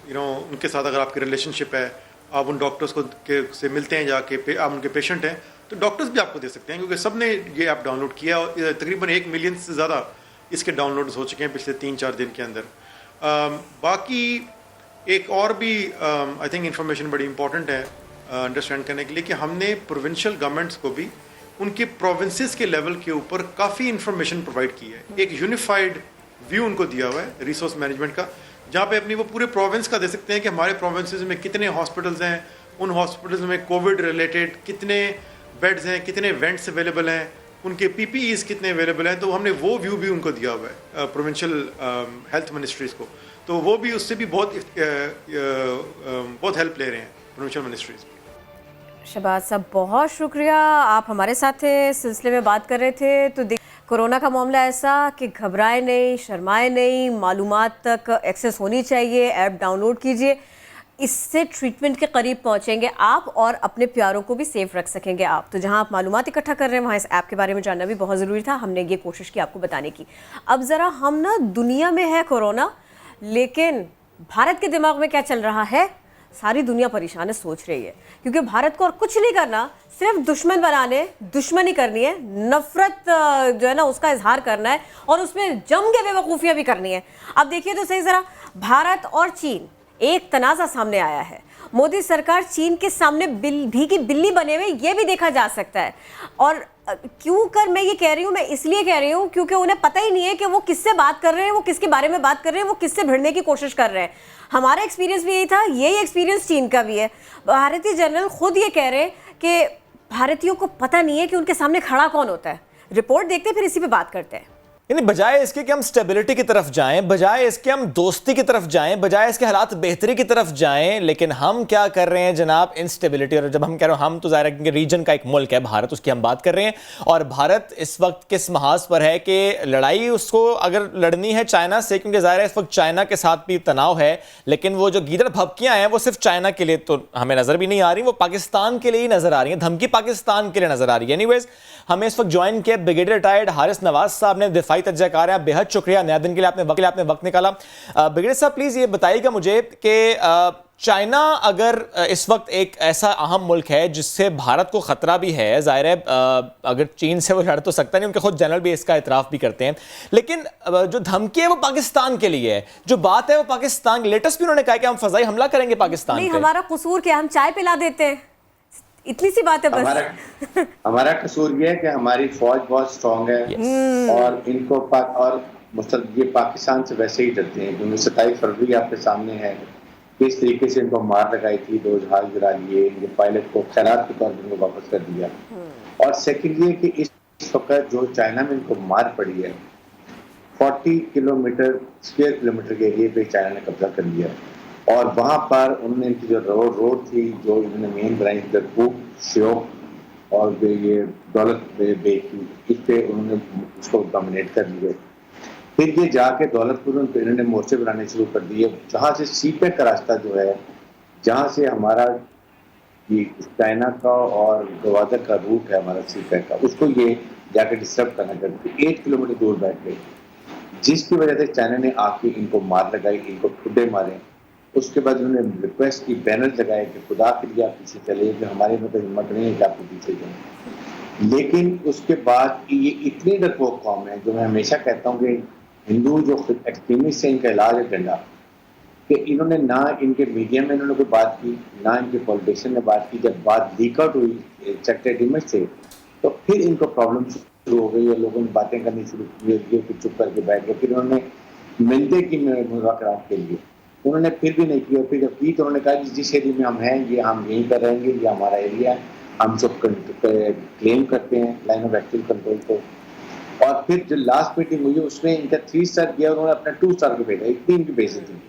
ان کے ساتھ اگر آپ کی ریلیشن شپ ہے، آپ ان ڈاکٹرز کو سے ملتے ہیں، جا کے آپ ان کے پیشنٹ ہیں، تو ڈاکٹرز بھی آپ کو دے سکتے ہیں، کیونکہ سب نے یہ ایپ ڈاؤن لوڈ کیا اور تقریباً 1 ملین سے زیادہ اس کے ڈاؤن لوڈز ہو چکے ہیں پچھلے 3-4 دن کے اندر۔ باقی ایک اور بھی آئی تھنک انفارمیشن بڑی امپورٹنٹ ہے انڈرسٹینڈ کرنے کے لیے کہ ہم نے پروونشل گورنمنٹس کو بھی ان کے پروونسز کے لیول کے اوپر کافی انفارمیشن پرووائڈ کی ہے، ایک یونیفائڈ ویو ان کو دیا ہوا ہے ریسورس مینجمنٹ کا، جہاں پہ اپنی وہ پورے پروونس کا دے سکتے ہیں کہ ہمارے پروونسز میں کتنے ہاسپٹلز ہیں، ان ہاسپٹلز میں کووڈ ریلیٹڈ کتنے بیڈز ہیں، کتنے وینٹس اویلیبل ہیں، ان کے پی پی ایز کتنے اویلیبل ہیں، تو ہم نے وہ ویو بھی ان کو دیا ہوا ہے پروونشل ہیلتھ منسٹریز کو، تو وہ بھی اس سے بھی بہت ہیلپ لے رہے ہیں پروونشل منسٹریز۔ شہباز صاحب بہت شکریہ، آپ ہمارے ساتھ تھے، اس سلسلے میں بات کر رہے تھے، تو کورونا کا معاملہ ایسا کہ گھبرائے نہیں، شرمائے نہیں، معلومات تک ایکسیس ہونی چاہیے، ایپ ڈاؤن لوڈ کیجئے، اس سے ٹریٹمنٹ کے قریب پہنچیں گے آپ اور اپنے پیاروں کو بھی سیف رکھ سکیں گے آپ۔ تو جہاں آپ معلومات اکٹھا کر رہے ہیں وہاں اس ایپ کے بارے میں جاننا بھی بہت ضروری تھا، ہم نے یہ کوشش کی آپ کو بتانے کی۔ اب ذرا ہم نا دنیا میں ہے کورونا، لیکن بھارت کے دماغ میں کیا چل رہا ہے، ساری دنیا پریشان ہے، سوچ رہی ہے، کیونکہ بھارت کو اور کچھ نہیں کرنا، صرف دشمن بنانے، دشمنی کرنی ہے، نفرت جو ہے نا اس کا اظہار کرنا ہے، اور اس میں جم کے بے وقوفیاں بھی کرنی ہے۔ اب دیکھیے تو صحیح ذرا، بھارت اور چین ایک تنازع سامنے آیا ہے، مودی سرکار چین کے سامنے بھیگی بلی بنے ہوئے یہ بھی دیکھا جا سکتا ہے، اور کیوں کر میں یہ کہہ رہی ہوں، میں اس لیے کہہ رہی ہوں کیونکہ انہیں پتہ ہی نہیں ہے کہ وہ کس سے بات کر رہے ہیں، وہ کس کے بارے میں بات کر رہے ہیں، وہ کس سے بھیڑنے کی کوشش کر رہے ہیں۔ ہمارا ایکسپیرینس بھی یہی تھا، یہی ایکسپیرینس چین کا بھی ہے۔ بھارتی جنرل خود یہ کہہ رہے ہیں کہ بھارتیوں کو پتہ نہیں ہے کہ ان کے سامنے کھڑا کون ہوتا ہے۔ رپورٹ دیکھتے ہیں، پھر اسی پہ بات کرتے ہیں۔ یعنی بجائے اس کے کہ ہم سٹیبلٹی کی طرف جائیں، بجائے اس کے ہم دوستی کی طرف جائیں، بجائے اس کے حالات بہتری کی طرف جائیں، لیکن ہم کیا کر رہے ہیں جناب، انسٹیبلٹی۔ اور جب ہم کہہ رہے ہیں ہم، تو ظاہر ہے کہ ریجن کا ایک ملک ہے بھارت، اس کی ہم بات کر رہے ہیں، اور بھارت اس وقت کس محاذ پر ہے کہ لڑائی اس کو اگر لڑنی ہے چائنا سے، کیونکہ ظاہر ہے اس وقت چائنا کے ساتھ بھی تناؤ ہے، لیکن وہ جو گیدڑ بھبکیاں ہیں وہ صرف چائنا کے لیے تو ہمیں نظر بھی نہیں آ رہی، وہ پاکستان کے لیے ہی نظر آ رہی ہیں، دھمکی پاکستان کے لیے نظر آ رہی ہے۔ اینی ویز ہمیں اس وقت جوائن کیا بریگیڈیئر ریٹائرڈ حارث نواز صاحب نے، دفاعی تجزیہ کار ہیں، بہت شکریہ نیا دن کے لیے آپ نے وقت نکالا۔ بریگیڈیئر صاحب پلیز یہ بتائیے گا مجھے کہ چائنا اگر اس وقت ایک ایسا اہم ملک ہے جس سے بھارت کو خطرہ بھی ہے، ظاہر ہے اگر چین سے وہ لڑ تو سکتا نہیں، ان کے خود جنرل بھی اس کا اعتراف بھی کرتے ہیں، لیکن جو دھمکی ہے وہ پاکستان کے لیے ہے، جو بات ہے وہ پاکستان، لیٹسٹ بھی انہوں نے کہا کہ ہم فضائی حملہ کریں گے پاکستان پہ۔ نہیں، ہمارا قصور کیا، ہم چائے پلا دیتے ہیں، اتنی سی بات ہے بس۔ ہمارا قصور یہ ہے کہ ہماری فوج بہت اسٹرانگ ہے، اور ان کو اور مسلم یہ پاکستان سے ویسے ہی ڈرتے ہیں، کیونکہ 27 فروری آپ کے سامنے ہے کس طریقے سے ان کو مار لگائی تھی، 2 جہاز گرا لیے، ان کے پائلٹ کو خیرات کے طور پر ان کو واپس کر دیا. اور سیکنڈ یہ کہ اس وقت جو چائنا میں ان کو مار پڑی ہے 40 اسکوائر کلومیٹر کے ایریے پہ چائنا نے قبضہ کر لیا، اور وہاں پر انہوں نے ان کی جو روڈ تھی جو انہوں نے مین بنائی کرکوک، شیوک اور یہ دولت بے کی، اس پہ انہوں نے اس کو ڈومینیٹ کر لیا. پھر یہ جا کے دولت پور انہوں نے مورچے بنانے شروع کر دیے، جہاں سے سی پیک کا راستہ جو ہے، جہاں سے ہمارا یہ چائنا کا اور گوادر کا روٹ ہے ہمارا سی پیک کا، اس کو یہ جا کے ڈسٹرب کرنا چاہتے تھے 8 کلومیٹر دور بیٹھ گئے، جس کی وجہ سے چائنا نے آ کے ان کو مار لگائی، ان کو ٹھڈے مارے. اس کے بعد انہوں نے ریکویسٹ کی، بینر لگائے کہ خدا کے لیے آپ پیچھے چلے، کہ ہمارے مطلب ہمت نہیں ہے کہ آپ کو پیچھے جائیں. لیکن اس کے بعد یہ اتنی ڈرپوک قوم ہے، جو میں ہمیشہ کہتا ہوں کہ ہندو جو ایکسٹریمسٹ ہیں ان کا علاج ہے ڈنڈا، کہ انہوں نے نہ ان کے میڈیا میں انہوں نے کوئی بات کی، نہ ان کے پولیٹیشین نے بات کی. جب بات لیک آؤٹ ہوئی چٹے ڈیمج سے تو پھر ان کو پرابلم شروع ہو گئی اور لوگوں نے باتیں کرنی شروع کی، پھر چپ کر کے بیٹھ گئے. پھر انہوں نے ملتے کی مذاکرات کے لیے انہوں نے پھر بھی نہیں کیا. پھر جب کی تو انہوں نے کہا کہ جس ایریے میں ہم ہیں یہ ہم یہیں پر رہیں گے، یہ ہمارا ایریا ہے، ہم سب کلیم کرتے ہیں لائن آف ایکچوئل کنٹرول کو. اور پھر جو لاسٹ میٹنگ ہوئی اس میں ان کا 3 اسٹار گیا، انہوں نے اپنا 2 اسٹار کو بھیجا، اتنی ان کی بےعزتی تھی.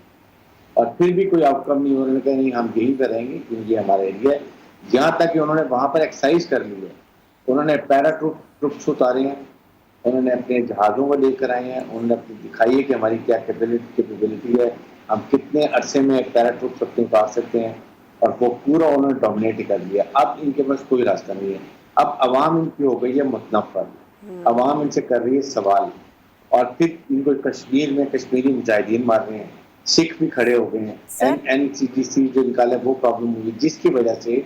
اور پھر بھی کوئی آؤٹ کم نہیں، انہوں نے کہا نہیں ہم یہیں پہ رہیں گے کیونکہ یہ ہمارا ایریا ہے. یہاں تک کہ انہوں نے وہاں پر ایکسرسائز کر لی ہے، انہوں نے پیرا ٹروپس اتارے ہیں، انہوں نے اپنے جہازوں کو لے کر آئے ہیں، انہوں نے اپنی دکھائی ہے کہ ہماری کیا کیپیبلٹی ہے، ہم کتنے عرصے میں پیرا ٹروپس اپنے اتار سکتے ہیں. اور وہ پورا انہوں نے ڈومینیٹ کر لیا. اب ان کے پاس کوئی راستہ نہیں ہے. اب عوام ان کی ہو گئی ہے متنفر، عوام ان سے کر رہی ہے سوال. اور پھر ان کو کشمیر میں کشمیری مجاہدین مار رہے ہیں، سکھ بھی کھڑے ہو گئے ہیں. NCTC جو نکالا وہ پرابلم ہوئی، جس کی وجہ سے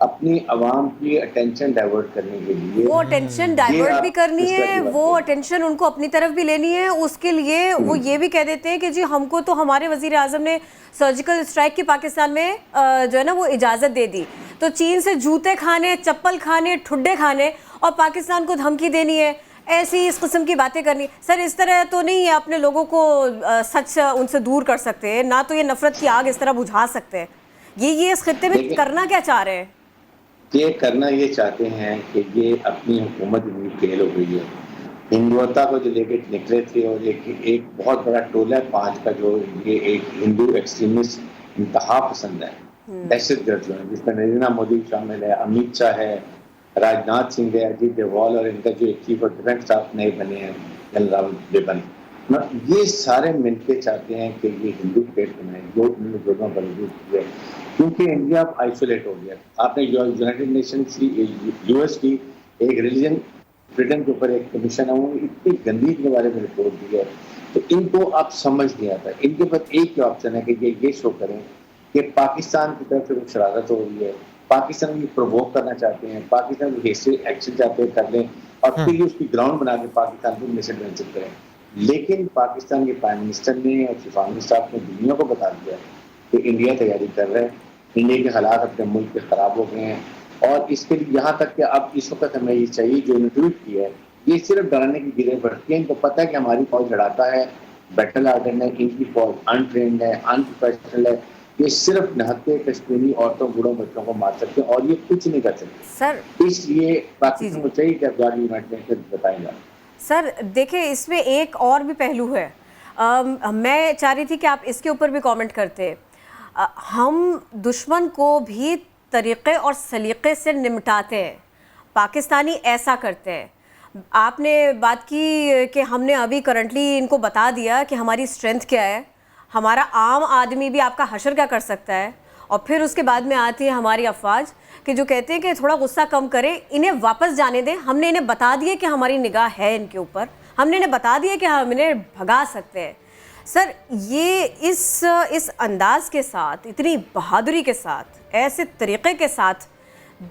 اپنی عوام کی اٹینشن ڈائیورٹ کرنے کے لیے، وہ اٹینشن ڈائیورٹ بھی کرنی ہے، وہ اٹینشن ان کو اپنی طرف بھی لینی ہے. اس کے لیے وہ یہ بھی کہہ دیتے ہیں کہ جی ہم کو تو ہمارے وزیر اعظم نے سرجیکل اسٹرائک کی پاکستان میں جو ہے نا وہ اجازت دے دی، تو چین سے جوتے کھانے، چپل کھانے، ٹھڈے کھانے اور پاکستان کو دھمکی دینی ہے، ایسی اس قسم کی باتیں کرنی. سر اس طرح تو نہیں ہے اپنے لوگوں کو سچ ان سے دور کر سکتے، نہ تو یہ نفرت کی آگ اس طرح بجھا سکتے. یہ اس خطے میں کرنا کیا چاہ رہے ہیں؟ یہ کرنا یہ چاہتے ہیں کہ یہ اپنی حکومت بھی فیل ہو گئی ہے. ہندوتا کو جو لے کے نکلے تھے، اور ایک بہت بڑا ٹولہ ہے 5 کا، جو یہ ایک ہندو ایکسٹریمسٹ انتہا پسند ہے، دہشت گرد جو ہے، جس میں نریندر مودی شامل ہے، امت شاہ ہے، راجناتھ سنگھ ہے، اجیت ڈوال، اور ان کا جو ایک چیف آف ڈیفینس اسٹاف نئے بنے ہیں جنرل راول بپن، یہ سارے مل کے چاہتے ہیں کہ یہ ہندو اسٹیٹ بنائے، جو انہوں نے دونوں پر وجود کیا ہے. کیونکہ انڈیا اب آئسولیٹ ہو گیا. آپ نے یونائٹڈ نیشنز کی US کی ایک ریلیجن فریڈم کے اوپر ایک کمیشن ہے، انہوں نے اتنی گندی کے بارے میں رپورٹ دی ہے، تو ان کو اب سمجھ نہیں آتا. ان کے پاس ایک ہی آپشن ہے کہ یہ شو کریں کہ پاکستان کی طرف سے کچھ شرارت ہو رہی ہے، پاکستان کی پرووک کرنا چاہتے ہیں، پاکستان کی ہسٹری ایکشن چاہتے ہیں کر لیں، اور پھر یہ اس کی گراؤنڈ بنا کے پاکستان کو مس ایڈوینچر کریں. لیکن پاکستان کے پرائم منسٹر نے اور چیف آف اسٹاف نے دنیا کو بتا دیا کہ انڈیا تیاری کر رہا ہے، انڈیا کے حالات اپنے ملک کے خراب ہو گئے ہیں. اور اس کے لیے یہاں تک کہ اب اس وقت ہمیں یہ چاہیے، جو انہوں نے ٹویٹ کیا ہے، یہ صرف ڈرانے کی گریں بڑھتی ہیں. ان کو پتہ ہے کہ ہماری فوج لڑاتا ہے، بیٹل آرڈر ہے، ان کی فوج انٹرینڈ ہے، ان پروفیشنل ہے، یہ صرف نہتے کشمیری عورتوں، بوڑھوں، بچوں کو مار سکتے ہیں، اور یہ کچھ نہیں کر سکتے. سر اس لیے پاکستان کو چاہیے کہ افغان یونائٹڈ نیشن بتائیں گا. سر دیکھیں اس میں ایک اور بھی پہلو ہے، میں چاہ رہی تھی کہ آپ اس کے اوپر بھی کامنٹ کرتے. ہم دشمن کو بھی طریقے اور سلیقے سے نمٹاتے ہیں، پاکستانی ایسا کرتے ہیں. آپ نے بات کی کہ ہم نے ابھی کرنٹلی ان کو بتا دیا کہ ہماری اسٹرینتھ کیا ہے، ہمارا عام آدمی بھی آپ کا حشر کیا کر سکتا ہے. اور پھر اس کے بعد میں آتی ہے ہماری افواج کہ جو کہتے ہیں کہ تھوڑا غصہ کم کریں، انہیں واپس جانے دیں. ہم نے انہیں بتا دیا کہ ہماری نگاہ ہے ان کے اوپر، ہم نے انہیں بتا دیا کہ ہم انہیں بھگا سکتے ہیں. سر یہ اس انداز کے ساتھ، اتنی بہادری کے ساتھ، ایسے طریقے کے ساتھ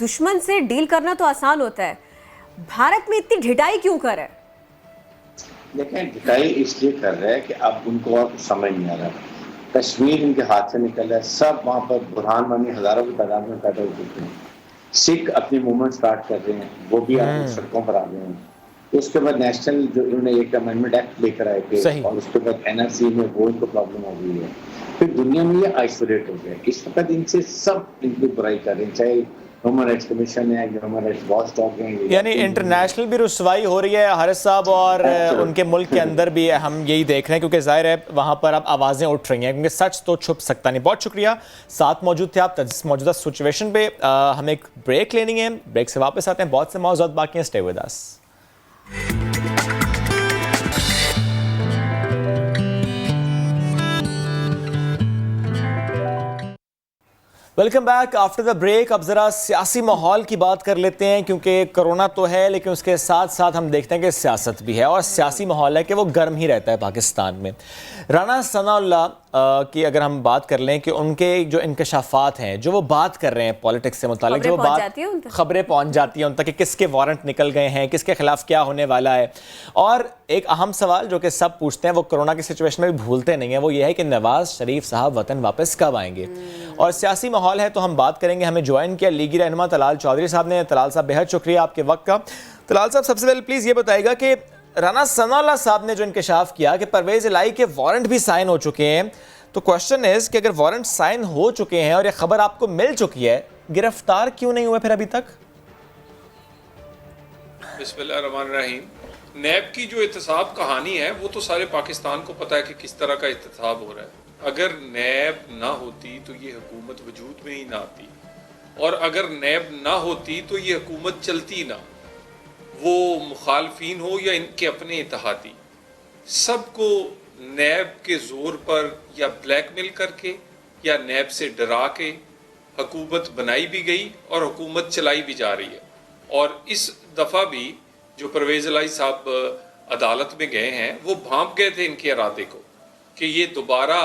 دشمن سے ڈیل کرنا تو آسان ہوتا ہے، بھارت میں اتنی ڈھٹائی کیوں کر رہے؟ دیکھیں ڈھٹائی اس لیے کر رہے ہیں کہ اب ان کو اور کچھ سمجھ نہیں آ رہا. کشمیر ان کے ہاتھ سے نکل رہا ہے، سب وہاں پر برہان مانی ہزاروں کی تعداد میں پیدا ہو چکے ہیں. سکھ اپنی موومنٹ سٹارٹ کر رہے ہیں، وہ بھی آپ سڑکوں پر آ گئے ہیں. اس کے بعد نیشنل جو انہوں نے ایک امینڈمنٹ ایکٹ لے کر آئے تھے اور اس کے بعد NRC میں وہ ان کو پرابلم ہو گئی ہے. پھر دنیا میں یہ آئسولیٹ ہو گیا. اس وقت ان سے سب ان کی برائی کر رہے ہیں, چاہے ہیومن رائٹس کمیشن ہے, ہیومن رائٹس واچ ڈاگ ہیں, یعنی انٹرنیشنل بھی رسوائی ہو رہی ہے حارث صاحب, اور ان کے ملک کے اندر بھی ہم یہی دیکھ رہے ہیں, کیونکہ ظاہر ہے وہاں پر اب آوازیں اٹھ رہی ہیں, کیونکہ سچ تو چھپ سکتا نہیں. بہت شکریہ ساتھ موجود تھے آپ موجودہ سچویشن پہ. ہمیں ایک بریک لینی ہے, بریک سے واپس آتے ہیں, بہت سے موضوعات باقی ہیں, stay with us. Welcome back after the break. اب ذرا سیاسی ماحول کی بات کر لیتے ہیں, کیونکہ کرونا تو ہے لیکن اس کے ساتھ ساتھ ہم دیکھتے ہیں کہ سیاست بھی ہے, اور سیاسی ماحول ہے کہ وہ گرم ہی رہتا ہے پاکستان میں. رانا ثناء اللہ کی اگر ہم بات کر لیں کہ ان کے جو انکشافات ہیں, جو وہ بات کر رہے ہیں پولیٹکس سے متعلق, جو خبریں پہنچ جاتی ہیں ان تک کہ کس کے وارنٹ نکل گئے ہیں, کس کے خلاف کیا ہونے والا ہے. اور ایک اہم سوال جو کہ سب پوچھتے ہیں, وہ کرونا کی سچویشن میں بھی بھولتے نہیں ہیں, وہ یہ ہے کہ نواز شریف صاحب وطن واپس کب آئیں گے. اور سیاسی ماحول ہے تو ہم بات کریں گے. ہمیں جوائن کیا لیگی رہنما طلال چودھری صاحب نے. طلال صاحب بہت شکریہ آپ کے وقت کا. طلال صاحب سب سے پہلے پلیز یہ بتائے گا کہ رانا ثناء اللہ صاحب نے جو انکشاف کیا کہ پرویز الہی کے وارنٹ بھی سائن ہو چکے ہیں, تو کوشچن ہے کہ اگر وارنٹ سائن ہو چکے ہیں اور یہ خبر آپ کو مل چکی ہے, گرفتار کیوں نہیں ہوئے پھر ابھی تک؟ بسم اللہ الرحمن الرحیم. نیب کی جو احتساب کہانی ہے وہ تو سارے پاکستان کو پتہ ہے کہ کس طرح کا احتساب ہو رہا ہے. اگر نیب نہ ہوتی تو یہ حکومت وجود میں ہی نہ آتی, اور اگر نیب نہ ہوتی تو یہ حکومت چلتی نہ. وہ مخالفین ہو یا ان کے اپنے اتحادی, سب کو نیب کے زور پر یا بلیک میل کر کے یا نیب سے ڈرا کے حکومت بنائی بھی گئی اور حکومت چلائی بھی جا رہی ہے. اور اس دفعہ بھی جو پرویز الہی صاحب عدالت میں گئے ہیں, وہ بھانپ گئے تھے ان کے ارادے کو کہ یہ دوبارہ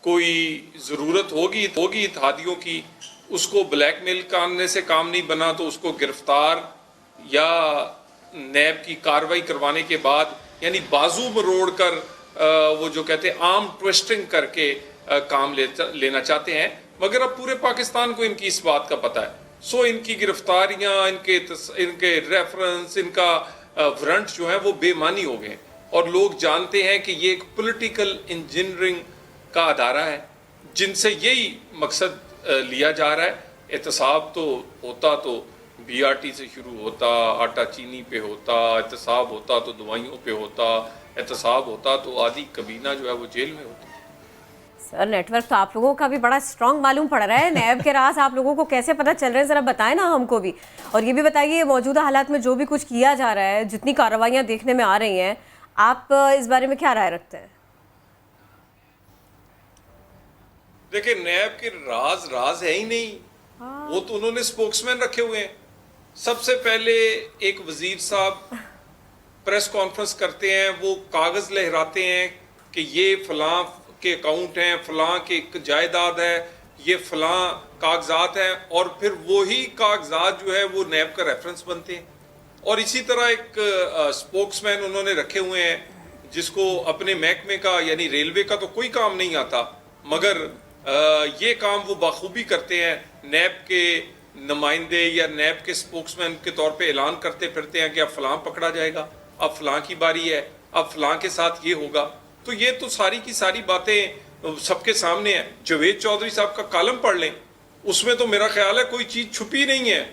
کوئی ضرورت ہوگی اتحادیوں کی, اس کو بلیک میل کرنے سے کام نہیں بنا تو اس کو گرفتار یا نیب کی کاروائی کروانے کے بعد, یعنی بازو مروڑ کر وہ جو کہتے ہیں آرم ٹویسٹنگ کر کے کام لینا چاہتے ہیں. مگر اب پورے پاکستان کو ان کی اس بات کا پتہ ہے. سو ان کی گرفتاریاں, ان کے ریفرنس, ان کا وارنٹ جو ہے وہ بے معنی ہو گئے, اور لوگ جانتے ہیں کہ یہ ایک پولیٹیکل انجینئرنگ کا ادارہ ہے جن سے یہی مقصد لیا جا رہا ہے. احتساب تو ہوتا تو BRT سے شروع ہوتا, آٹا چینی پہ ہوتا, احتساب ہوتا تو دوائیوں پہ ہوتا, احتساب ہوتا تو آدھی کبینہ جو ہے وہ جیل میں ہوتی. سر نیٹ ورک تو آپ لوگوں کا بھی بڑا اسٹرانگ معلوم پڑ رہا ہے. نیب کے راز آپ لوگوں کو کیسے پتہ چل رہے ہیں, ذرا بتائیں نا ہم کو بھی. اور یہ بھی بتائیے موجودہ حالات میں جو بھی کچھ کیا جا رہا ہے, جتنی کارروائیاں دیکھنے میں آ رہی ہیں, آپ اس بارے میں کیا رائے رکھتے ہیں؟ دیکھیں, نیب کے راز ہے ہی نہیں, وہ تو انہوں نے سپوکس مین رکھے ہوئے ہیں. سب سے پہلے ایک وزیر صاحب پریس کانفرنس کرتے ہیں, وہ کاغذ لہراتے ہیں کہ یہ فلاں کے اکاؤنٹ ہیں, فلاں کے جائیداد ہے, یہ فلاں کاغذات ہیں, اور پھر وہی کاغذات جو ہے وہ نیب کا ریفرنس بنتے ہیں. اور اسی طرح ایک سپوکس مین انہوں نے رکھے ہوئے ہیں جس کو اپنے محکمے کا, یعنی ریلوے کا تو کوئی کام نہیں آتا, مگر یہ کام وہ بخوبی کرتے ہیں. نیب کے نمائندے یا نیب کے سپوکس مین کے طور پہ اعلان کرتے پھرتے ہیں کہ اب فلاں پکڑا جائے گا, اب فلاں کی باری ہے, اب فلاں کے ساتھ یہ ہوگا. تو یہ تو ساری کی ساری باتیں سب کے سامنے ہیں. جاوید چودھری صاحب کا کالم پڑھ لیں, اس میں تو میرا خیال ہے کوئی چیز چھپی نہیں ہے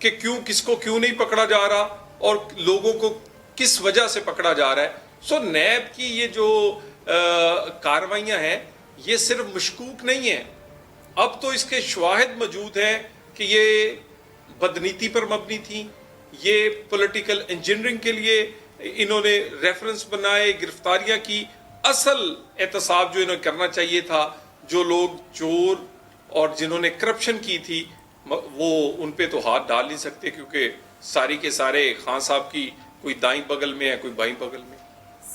کہ کس کو کیوں نہیں پکڑا جا رہا اور لوگوں کو کس وجہ سے پکڑا جا رہا ہے. سو نیب کی یہ جو کارروائیاں ہیں یہ صرف مشکوک نہیں ہیں, اب تو اس کے شواہد موجود ہیں کہ یہ بدنیتی پر مبنی تھی, یہ پولیٹیکل انجینئرنگ کے لیے انہوں نے ریفرنس بنائے, گرفتاریاں کی. اصل احتساب جو انہیں کرنا چاہیے تھا, جو لوگ چور اور جنہوں نے کرپشن کی تھی, وہ ان پہ تو ہاتھ ڈال نہیں سکتے, کیونکہ ساری کے سارے خان صاحب کی کوئی دائیں بغل میں ہے, کوئی بائیں بغل میں.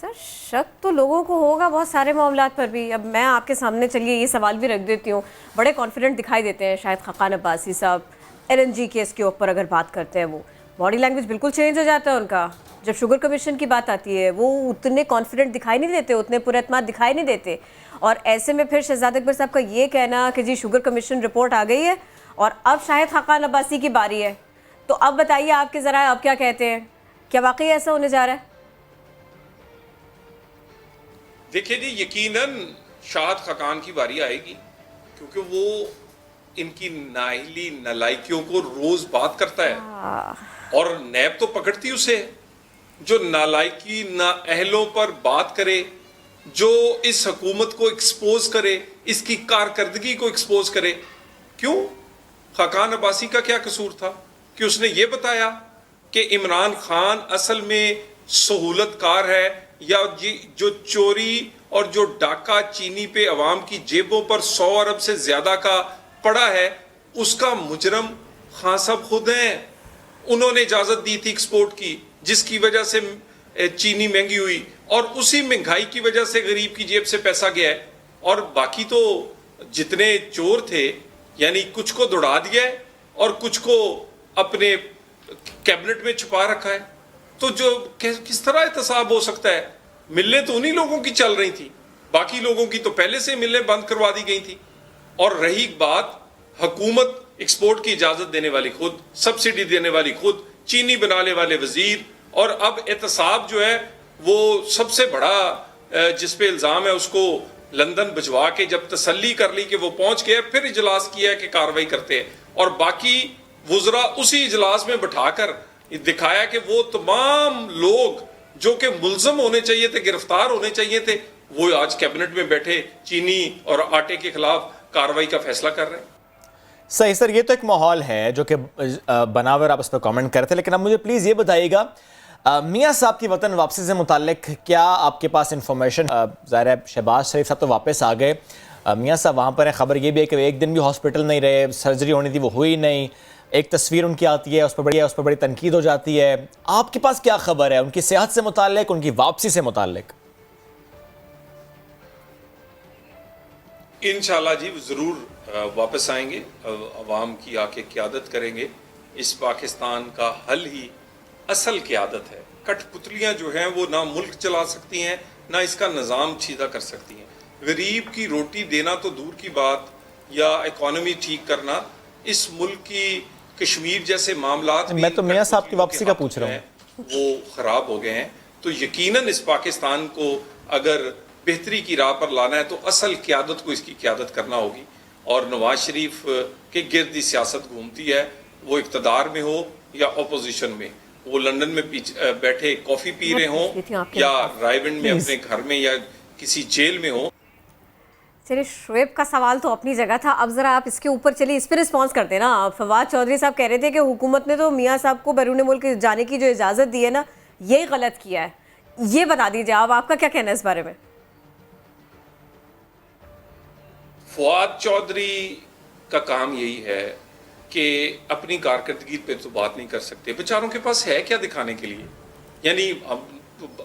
سر شک تو لوگوں کو ہوگا بہت سارے معاملات پر بھی. اب میں آپ کے سامنے چلیے یہ سوال بھی رکھ دیتی ہوں. بڑے کانفیڈنٹ دکھائی دیتے ہیں شاید خاقان عباسی صاحب, LNG کیس کے اوپر اگر بات کرتے ہیں, وہ باڈی لینگویج بالکل چینج ہو جاتا ہے ان کا. جب شوگر کمیشن کی بات آتی ہے وہ اتنے کانفیڈنٹ دکھائی نہیں دیتے, اتنے پر اعتماد دکھائی نہیں دیتے. اور ایسے میں پھر شہزاد اکبر صاحب کا یہ کہنا کہ جی شوگر کمیشن رپورٹ آ گئی ہے اور اب شاید خاقان عباسی کی باری ہے, تو اب بتائیے آپ کے ذرائع اب کیا کہتے ہیں؟ کیا واقعی ایسا ہونے جا رہا ہے؟ دیکھیں جی، یقیناً شاہد خاقان کی باری آئے گی، کیونکہ وہ ان کی نااہلی نالائکیوں کو روز بات کرتا ہے، اور نیب تو پکڑتی اسے، جو نالائکی نااہلوں پر بات کرے، جو اس حکومت کو ایکسپوز کرے، اس کی کارکردگی کو ایکسپوز کرے. کیوں؟ خاقان عباسی کا کیا قصور تھا کہ اس نے یہ بتایا کہ عمران خان اصل میں سہولت کار ہے، یا جو چوری اور جو ڈاکہ چینی پہ عوام کی جیبوں پر 100 ارب سے زیادہ کا پڑا ہے، اس کا مجرم خان صاحب خود ہیں. انہوں نے اجازت دی تھی ایکسپورٹ کی، جس کی وجہ سے چینی مہنگی ہوئی، اور اسی مہنگائی کی وجہ سے غریب کی جیب سے پیسہ گیا ہے. اور باقی تو جتنے چور تھے، یعنی کچھ کو دوڑا دیا ہے اور کچھ کو اپنے کیبنٹ میں چھپا رکھا ہے. تو جو کس طرح احتساب ہو سکتا ہے؟ ملیں تو انہی لوگوں کی چل رہی تھی، باقی لوگوں کی تو پہلے سے ملیں بند کروا دی گئی تھی. اور رہی بات حکومت ایکسپورٹ کی اجازت دینے والی خود، سبسڈی دینے والی خود، چینی بنانے والے وزیر، اور اب احتساب جو ہے وہ سب سے بڑا جس پہ الزام ہے اس کو لندن بھجوا کے جب تسلی کر لی کہ وہ پہنچ گیا، پھر اجلاس کیا ہے کہ کارروائی کرتے ہیں، اور باقی وزراء اسی اجلاس میں بٹھا کر دکھایا کہ وہ تمام لوگ جو کہ ملزم ہونے چاہیے تھے، گرفتار ہونے چاہیے تھے، وہ آج کیبنٹ میں بیٹھے چینی اور آٹے کے خلاف کارروائی کا فیصلہ کر رہے ہیں. صحیح سر، یہ تو ایک ماحول ہے جو کہ بنا ہوا آپ اس پہ کامنٹ کرتے ہیں، لیکن اب مجھے پلیز یہ بتائیے گا میاں صاحب کی وطن واپسی سے متعلق کیا آپ کے پاس انفارمیشن؟ ظاہر ہے شہباز شریف صاحب تو واپس آ گئے، میاں صاحب وہاں پر ہیں، خبر یہ بھی ہے کہ ایک دن بھی ہاسپٹل نہیں رہے، سرجری ہونی تھی وہ ہوئی نہیں، ایک تصویر ان کی آتی ہے اس پر بڑی تنقید ہو جاتی ہے. آپ کے پاس کیا خبر ہے ان کی صحت سے متعلق، ان کی واپسی سے متعلق؟ انشاءاللہ جی ضرور واپس آئیں گے، عوام کی آ کے قیادت کریں گے. اس پاکستان کا حل ہی اصل قیادت ہے. کٹ پتلیاں جو ہیں وہ نہ ملک چلا سکتی ہیں، نہ اس کا نظام سیدھا کر سکتی ہیں. غریب کی روٹی دینا تو دور کی بات، یا اکانومی ٹھیک کرنا. اس ملک کی کشمیر جیسے معاملات میں تو میاں صاحب کی واپسی کا پوچھ رہا ہوں، وہ خراب ہو گئے ہیں. تو یقیناً اس پاکستان کو اگر بہتری کی راہ پر لانا ہے تو اصل قیادت کو اس کی قیادت کرنا ہوگی. اور نواز شریف کے گرد سیاست گھومتی ہے، وہ اقتدار میں ہو یا اپوزیشن میں، وہ لندن میں بیٹھے کافی پی رہے ہوں یا رائیونڈ میں اپنے گھر میں یا کسی جیل میں ہوں. چلیے، شعیب کا سوال تو اپنی جگہ تھا، اب ذرا آپ اس کے اوپر چلیے اس پہ رسپانس کرتے ہیں نا. فواد چودھری صاحب کہہ رہے تھے کہ حکومت نے تو میاں صاحب کو بیرون ملک جانے کی جو اجازت دی ہے نا، یہی غلط کیا ہے. یہ بتا دیجیے آپ کا کیا کہنا ہے اس بارے میں؟ فواد چودھری کا کام یہی ہے کہ اپنی کارکردگی پہ تو بات نہیں کر سکتے. بیچاروں کے پاس ہے کیا دکھانے کے لیے؟ یعنی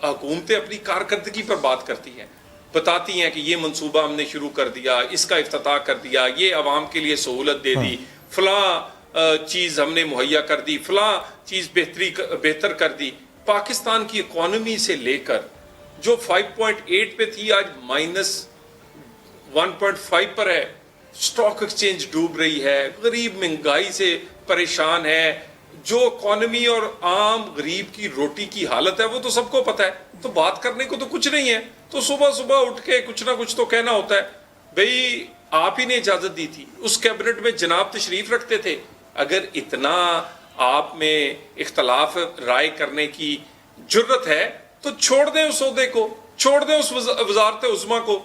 حکومتیں اپنی کارکردگی پر بات کرتی ہیں، بتاتی ہیں کہ یہ منصوبہ ہم نے شروع کر دیا، اس کا افتتاح کر دیا، یہ عوام کے لیے سہولت دے دی، فلاں چیز ہم نے مہیا کر دی، فلاں چیز بہتر کر دی. پاکستان کی اکانومی سے لے کر جو 5.8 پہ تھی آج -1.5 پر ہے. سٹاک ایکسچینج ڈوب رہی ہے، غریب مہنگائی سے پریشان ہے. جو اکانومی اور عام غریب کی روٹی کی حالت ہے وہ تو سب کو پتہ ہے. تو بات کرنے کو تو کچھ نہیں ہے، تو صبح صبح اٹھ کے کچھ نہ کچھ تو کہنا ہوتا ہے. بھئی آپ ہی نے اجازت دی تھی، اس کیبنٹ میں جناب تشریف رکھتے تھے. اگر اتنا آپ میں اختلاف رائے کرنے کی جرت ہے تو چھوڑ دیں اس عہدے کو، چھوڑ دیں اس وزارت عظمیٰ کو.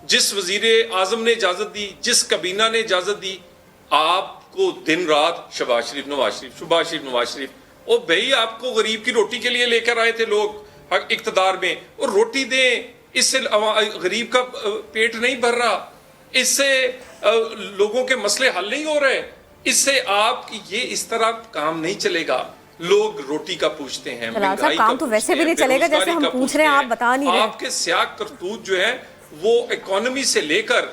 جس وزیر اعظم نے اجازت دی، جس کابینہ نے اجازت دی، آپ کو دن رات شہباز شریف نواز شریف. او بھئی آپ کو غریب کی روٹی کے لیے لے کر آئے تھے لوگ اقتدار میں، اور روٹی دیں. اس سے غریب کا پیٹ نہیں بھر رہا، اس سے لوگوں کے مسئلے حل نہیں ہو رہے. اس سے آپ یہ اس طرح کام نہیں چلے گا. لوگ روٹی کا پوچھتے ہیں، مہنگائی کا تو ویسے بھی نہیں چلے گا جیسے ہم پوچھ رہے ہیں، آپ بتا نہیں رہے. آپ کے سیاہ کرتوت جو ہے وہ اکانومی سے لے کر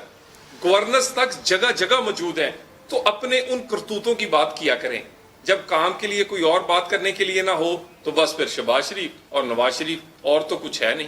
گورننس تک جگہ جگہ موجود ہیں. تو اپنے ان کرتوتوں کی بات کیا کریں. جب کام کے لیے کوئی اور بات کرنے کے لیے نہ ہو تو بس پھر شہباز شریف اور نواز شریف، اور تو کچھ ہے نہیں.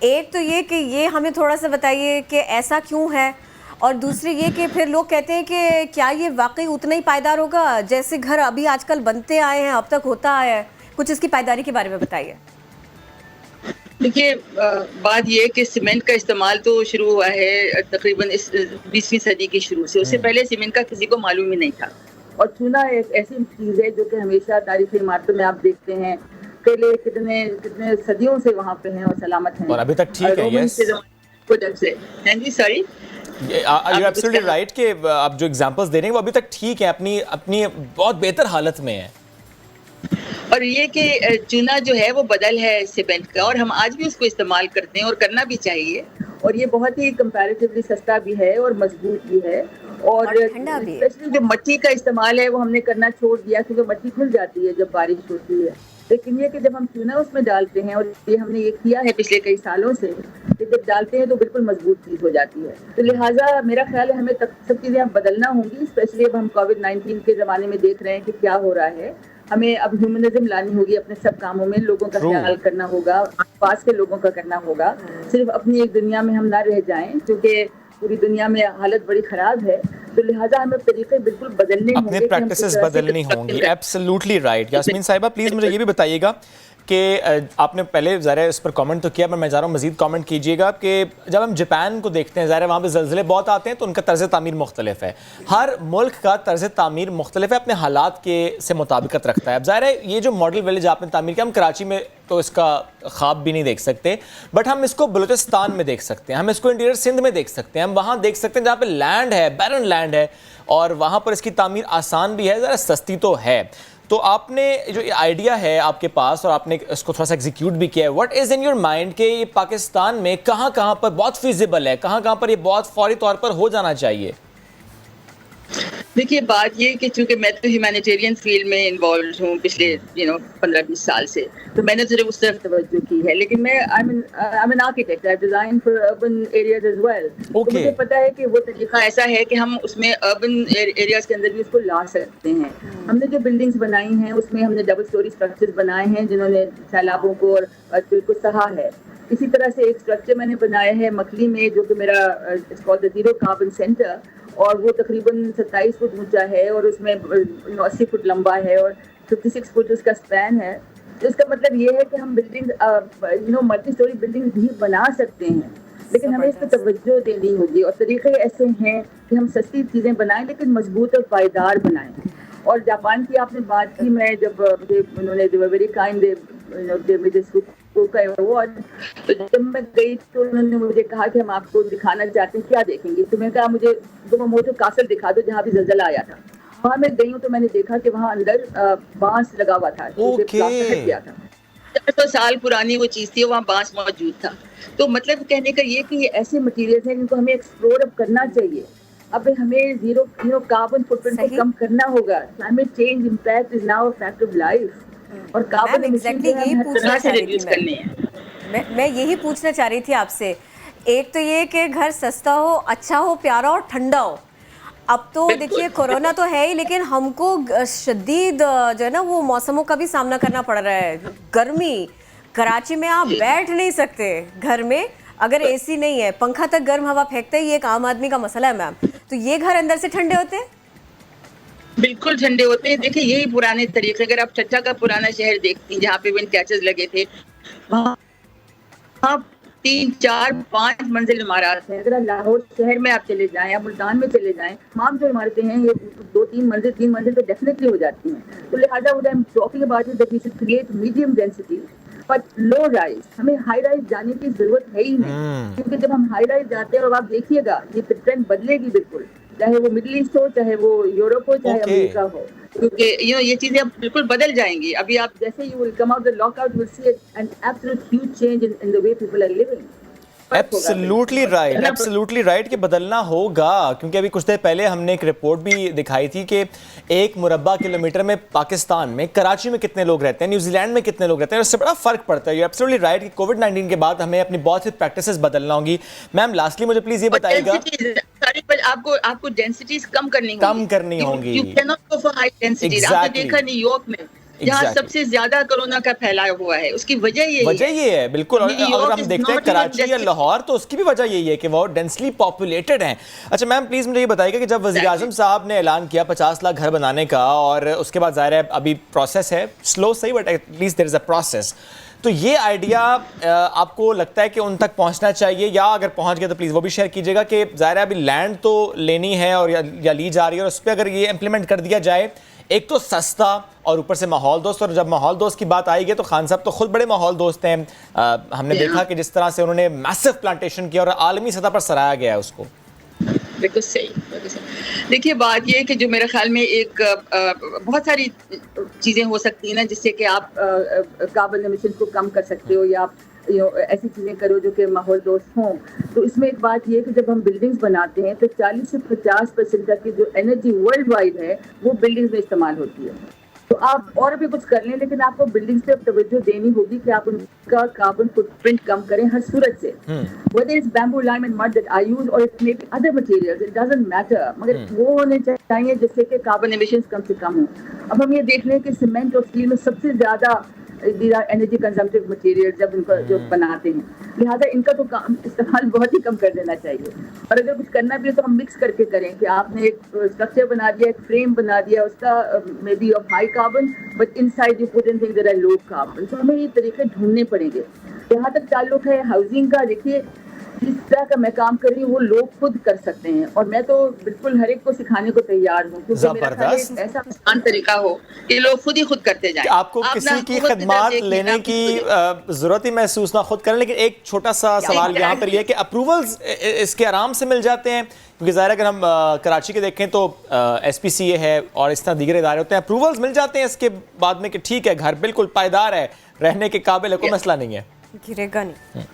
ایک تو یہ کہ یہ ہمیں تھوڑا سا بتائیے کہ ایسا کیوں ہے، اور دوسری یہ کہ پھر لوگ کہتے ہیں کہ کیا یہ واقعی اتنا ہی پائیدار ہوگا جیسے گھر ابھی آج کل بنتے آئے ہیں، اب تک ہوتا آیا ہے؟ کچھ اس کی پائیداری کے بارے میں بتائیے۔ دیکھیے بات یہ کہ سیمنٹ کا استعمال تو شروع ہوا ہے تقریباً 20ویں صدی کی شروع سے، اس سے پہلے سیمنٹ کا کسی کو معلوم ہی نہیں تھا، اور چونا ایک ایسی چیز ہے جو کہ ہمیشہ تاریخی عمارتوں میں آپ دیکھتے ہیں قلعے کتنے صدیوں سے وہاں پہ ہیں اور سلامت ہیں، اور ابھی تک ٹھیک ہے۔ یس جی سوری، یو ایبسلیٹلی رائٹ کہ آپ جو ایگزامپلس دے رہے ہیں وہ ابھی تک ٹھیک ہیں، اپنی بہت بہتر حالت میں ہیں۔ اور یہ کہ چونا جو ہے وہ بدل ہے سیمنٹ کا، اور ہم آج بھی اس کو استعمال کرتے ہیں اور کرنا بھی چاہیے، اور یہ بہت ہی کمپیریٹیولی سستا بھی ہے اور مضبوط بھی ہے، اور اسپیشلی جو مٹی کا استعمال ہے وہ ہم نے کرنا چھوڑ دیا کیونکہ مٹی کھل جاتی ہے جب بارش ہوتی ہے، لیکن یہ کہ جب ہم چونا اس میں ڈالتے ہیں، اور یہ ہم نے یہ کیا ہے پچھلے کئی سالوں سے کہ جب ڈالتے ہیں تو بالکل مضبوط چیز ہو جاتی ہے، تو لہٰذا میرا خیال ہے ہمیں سب چیزیں اب بدلنا ہوں گی، اسپیشلی اب ہم کووڈ-19 کے زمانے میں دیکھ رہے ہیں کہ کیا ہو رہا ہے، ہمیں اب ہیومنزم لانی ہوگی اپنے سب کاموں میں، لوگوں کا خیال کرنا ہوگا، آس پاس کے لوگوں کا کرنا ہوگا، صرف اپنی ایک دنیا میں ہم نہ رہ جائیں کیونکہ پوری دنیا میں حالت بڑی خراب ہے، تو لہٰذا ہمیں طریقے بالکل بدلنے ہوں گے، اپنے پریکٹسز بدلنی ہوں گی۔ Absolutely right. یاسمین صاحبہ پلیز مجھے یہ بھی بتائیے گا کہ آپ نے پہلے ظاہر ہے اس پر کامنٹ تو کیا، میں چاہ رہا ہوں مزید کامنٹ کیجیے گا کہ جب ہم جاپان کو دیکھتے ہیں، ظاہر ہے وہاں پہ زلزلے بہت آتے ہیں تو ان کا طرز تعمیر مختلف ہے، ہر ملک کا طرز تعمیر مختلف ہے، اپنے حالات کے سے مطابقت رکھتا ہے۔ اب ظاہر ہے یہ جو ماڈل ویلیج آپ نے تعمیر کیا، ہم کراچی میں تو اس کا خواب بھی نہیں دیکھ سکتے، بٹ ہم اس کو بلوچستان میں دیکھ سکتے ہیں، ہم اس کو انٹیریئر سندھ میں دیکھ سکتے ہیں، ہم وہاں دیکھ سکتے ہیں جہاں پہ لینڈ ہے، بیرن لینڈ ہے، اور وہاں پر اس کی تعمیر آسان بھی ہے، ذرا سستی تو ہے۔ تو آپ نے جو آئیڈیا ہے آپ کے پاس اور آپ نے اس کو تھوڑا سا ایگزیکیوٹ بھی کیا ہے، what is in your mind کہ یہ پاکستان میں کہاں کہاں پر بہت فیزیبل ہے، کہاں کہاں پر یہ بہت فوری طور پر ہو جانا چاہیے؟ دیکھیے بات یہ کہ چونکہ میں تو ہیومینیٹیرین فیلڈ میں انوالوڈ ہوں پچھلے 15-20 سال سے، تو میں نے صرف اس طرف توجہ کی ہے، لیکن میں I'm an architect, I design for urban areas as well، تو مجھے پتا ہے کہ وہ طریقہ ایسا ہے کہ ہم اس میں اربن ایریاز کے اندر بھی اس کو لا سکتے ہیں۔ ہم نے جو بلڈنگز بنائی ہیں اس میں ہم نے ڈبل سٹوری اسٹرکچرز بنائے ہیں جنہوں نے سیلابوں کو اور اردویف کو سہا ہے۔ اسی طرح سے ایک اسٹرکچر میں نے بنایا ہے مکلی میں جو کہ میرا زیرو کاربن سینٹر، اور وہ تقریباً 27 فٹ اونچا ہے، اور اس میں 80 فٹ لمبا ہے اور 56 فٹ اس کا اسپین ہے، تو اس کا مطلب یہ ہے کہ ہم بلڈنگ ملٹی اسٹوری بلڈنگ بھی بنا سکتے ہیں، لیکن ہمیں اس پہ توجہ دینی ہوگی، اور طریقے ایسے ہیں کہ ہم سستی چیزیں بنائیں لیکن مضبوط اور پائیدار بنائیں۔ اور جاپان کی آپ نے بات کی، میں جب انہوں نے ویری کائنڈ تو جب میں گئی تو انہوں نے مجھے کہا کہ ہم آپ کو دکھانا چاہتے ہیں، کیا دیکھیں گے؟ تو میں نے کہا مجھے کوموموتو کاسل دکھا دو جہاں بھی زلزلہ آیا تھا۔ وہاں میں گئی ہوں تو میں نے دیکھا کہ وہاں اندر بانس لگا ہوا تھا، 400 سال پرانی وہ چیز تھی، وہاں بانس موجود تھا۔ تو مطلب کہنے کا یہ کہ یہ ایسے مٹیریلز ہیں جن کو ہمیں ایکسپلور اب کرنا چاہیے، اب ہمیں زیرو کاربن فٹ پرنٹ کو کم کرنا ہوگا۔ Climate change impact is now a fact of life, اور کاربن میں یہی پوچھنا چاہ رہی تھی آپ سے، ایک تو یہ کہ گھر سستا ہو، اچھا ہو، پیارا اور ٹھنڈا ہو۔ اب تو دیکھیے کورونا تو ہے ہی، لیکن ہم کو شدید جو ہے نا وہ موسموں کا بھی سامنا کرنا پڑ رہا ہے۔ گرمی، کراچی میں آپ بیٹھ نہیں سکتے گھر میں اگر اے سی نہیں ہے، پنکھا تک گرم ہوا پھینکتا ہے، یہ ایک عام آدمی کا مسئلہ ہے میم۔ تو یہ گھر اندر سے ٹھنڈے ہوتے ہیں؟ بالکل ٹھنڈے ہوتے ہیں۔ دیکھیں یہی پرانے طریقے، اگر آپ چچا کا پرانا شہر دیکھتی ہیں جہاں پہ ون کیچز لگے تھے، وہاں 3, 4, 5 منزل عمارات ہیں۔ اگر لاہور شہر میں آپ چلے جائیں یا ملتان میں چلے جائیں، تمام جو عمارتیں ہیں یہ 2-3 منزل 3 منزل تو ڈیفینیٹلی ہو جاتی ہیں۔ تو لہٰذا what I'm talking about is that we should create medium density but low rise۔ ہمیں ہائی رائز جانے کی ضرورت ہے ہی نہیں، کیونکہ جب ہم ہائی رائز جاتے ہیں، اور آپ دیکھیے گا یہ ٹرینڈ بدلے گی بالکل، چاہے وہ مڈل ایسٹ ہو، چاہے وہ یورپ ہو، چاہے امریکہ ہو، کیونکہ یہ چیزیں اب بالکل بدل جائیں گی۔ ابھی آپ جیسے you will come out the lockout, you will see an absolute huge change in the way people are living۔ Absolutely right کہ بدلنا ہوگا، کیونکہ ابھی کچھ دیر پہلے ہم نے ایک رپورٹ بھی دکھائی تھی کہ 1 مربع کلومیٹر میں پاکستان میں کراچی میں کتنے لوگ رہتے ہیں، نیوزی لینڈ میں کتنے لوگ رہتے ہیں، اور اس سے بڑا فرق پڑتا ہے۔ ایبسلیوٹلی رائٹ کہ کووڈ-19 کے بعد ہمیں اپنی بہت سی پریکٹسز بدلنا ہوں گی۔ میم لاسٹلی مجھے پلیز یہ بتائیے گا، آپ کو ڈینسٹیز کم کرنی ہوں گی۔ آپ نے دیکھا نیو یارک میں جہاں سب سے زیادہ کورونا کا پھیلاؤ ہوا ہے. اس کی وجہ یہ ہے بالکل. اور اگر ہم دیکھتے ہیں کراچی یا لاہور تو اس کی بھی وجہ یہی ہے کہ وہ ڈینسلی پاپولیٹڈ ہیں. اچھا میم پلیز مجھے یہ بتائیے گا کہ جب وزیر اعظم صاحب نے اعلان کیا 50 لاکھ گھر بنانے کا اور اس کے بعد ظاہر ہے ابھی پروسیس ہے سلو صحیح but at least there is a process, تو یہ آئیڈیا آپ کو لگتا ہے کہ ان تک پہنچنا چاہیے یا اگر پہنچ گیا تو پلیز وہ بھی شیئر کیجیے گا کہ ظاہر ہے ابھی لینڈ تو لینی ہے اور یا لی جا رہی ہے اور اس پہ اگر یہ امپلیمنٹ کر دیا جائے ایک تو سستا اور اوپر سے ماحول دوست. اور جب ماحول دوست کی بات آئی گی تو خان صاحب تو خود بڑے ماحول دوست ہیں. ہم نے دیکھا کہ جس طرح سے انہوں نے میسو پلانٹیشن کیا اور عالمی سطح پر سراہا گیا ہے اس کو. بالکل صحیح. دیکھیے بات یہ ہے کہ جو میرے خیال میں ایک بہت ساری چیزیں ہو سکتی ہیں نا جس سے کہ آپ کاربن ایمیشن کو کم کر سکتے ہو یا آپ ایسی چیزیں کرو جو کہ ماحول دوست ہوں. تو اس میں ایک بات یہ ہے کہ جب ہم بلڈنگز بناتے ہیں تو 40 سے 50% تک کی جو انرجی ورلڈ وائڈ ہے وہ بلڈنگز میں استعمال ہوتی ہے. تو آپ اور بھی کچھ کر لیں لیکن آپ کو بلڈنگز پہ توجہ دینی ہوگی کہ آپ ان کا کاربن فٹ پرنٹ کم کریں ہر صورت سے. whether it's bamboo, lime and mud that I use or it may be other materials, it doesn't matter. مگر وہ ہونے چاہیے جس سے کہ کاربن ایمیشنز کم سے کم ہوں. اب ہم یہ دیکھ لیں کہ سیمنٹ اور اسٹیل میں سب سے زیادہ انرجی کنزمپٹیو مٹیریل جب ان کو جو بناتے ہیں, لہٰذا ان کا تو استعمال بہت ہی کم کر دینا چاہیے. اور اگر کچھ کرنا بھی ہے تو ہم مکس کر کے کریں کہ آپ نے ایک اسٹرکچر بنا دیا, ایک فریم بنا دیا, اس کا maybe of high carbon but inside you put in thing that are low carbon. تو ہمیں یہ طریقے ڈھونڈنے پڑیں گے. جہاں تک تعلق ہے ہاؤسنگ کا, دیکھیے جس طرح کا میں کام کر رہی ہوں وہ لوگ خود کر سکتے ہیں اور میں تو بالکل ہر ایک کو سکھانے کو تیار ہوں کیونکہ میرا خیال ایک ایسا آسان طریقہ ہو کہ لوگ خود ہی خود کرتے جائیں. آپ کو کسی کی خدمات لینے کی ضرورت ہی محسوس نہ خود کریں. لیکن ایک چھوٹا سا سوال یہاں پر یہ ہے کہ اپروولز اس کے آرام سے مل جاتے ہیں کیونکہ ظاہر اگر ہم کراچی کے دیکھیں تو ایس پی سی اے ہے اور اس طرح دیگر ادارے ہوتے ہیں, اپروولز مل جاتے ہیں اس کے بعد میں کہ ٹھیک ہے گھر بالکل پائیدار ہے, رہنے کے قابل ہے, کوئی مسئلہ نہیں ہے. گرے گا نہیں.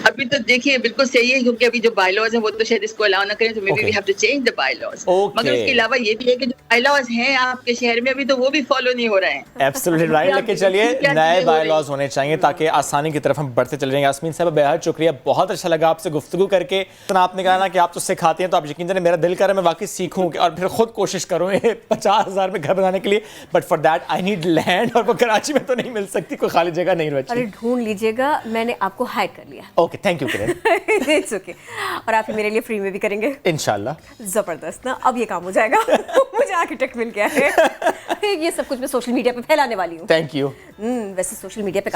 ابھی تو دیکھیے بالکل صحیح ہے کیونکہ ابھی جو بائی لاز ہیں وہ تو شاید اس کو الاؤ نہ کریں تو maybe we have to change the bylaws. مگر اس کے علاوہ یہ بھی ہے کہ جو بائی لاز ہیں آپ کے شہر میں ابھی تو وہ بھی فالو نہیں ہو رہے ہیں. Absolutely right. لیکن چلیے نئے بائی لاز ہونے چاہیے تاکہ آسانی کی طرف ہم بڑھتے چلے جائیں. یاسمین صاحب بے حد شکریہ, بہت اچھا لگا آپ سے گفتگو کر کے. آپ نے کہا نا کہ آپ تو سکھاتے ہیں تو آپ یقین جانیں میرا دل کر رہا ہے میں واقعی سیکھوں اور پھر خود کوشش کروں 50,000 میں گھر بنانے کے لیے. But for that I need land اور وہ کراچی میں تو نہیں مل سکتی, کوئی خالی جگہ نہیں بچی. ارے ڈھونڈ لیجیے گا, میں نے آپ کو ہائر کر لیا. Okay thank you Karan. It's okay. اور آپ میرے لیے فری میں بھی کریں گے انشاءاللہ. زبردست نا, اب یہ کام ہو جائے گا. مجھے آرکیٹیکٹ مل گیا ہے. یہ سب کچھ میں سوشل میڈیا پہ پھیلانے والی ہوں. Thank you. ویسے سوشل میڈیا پہ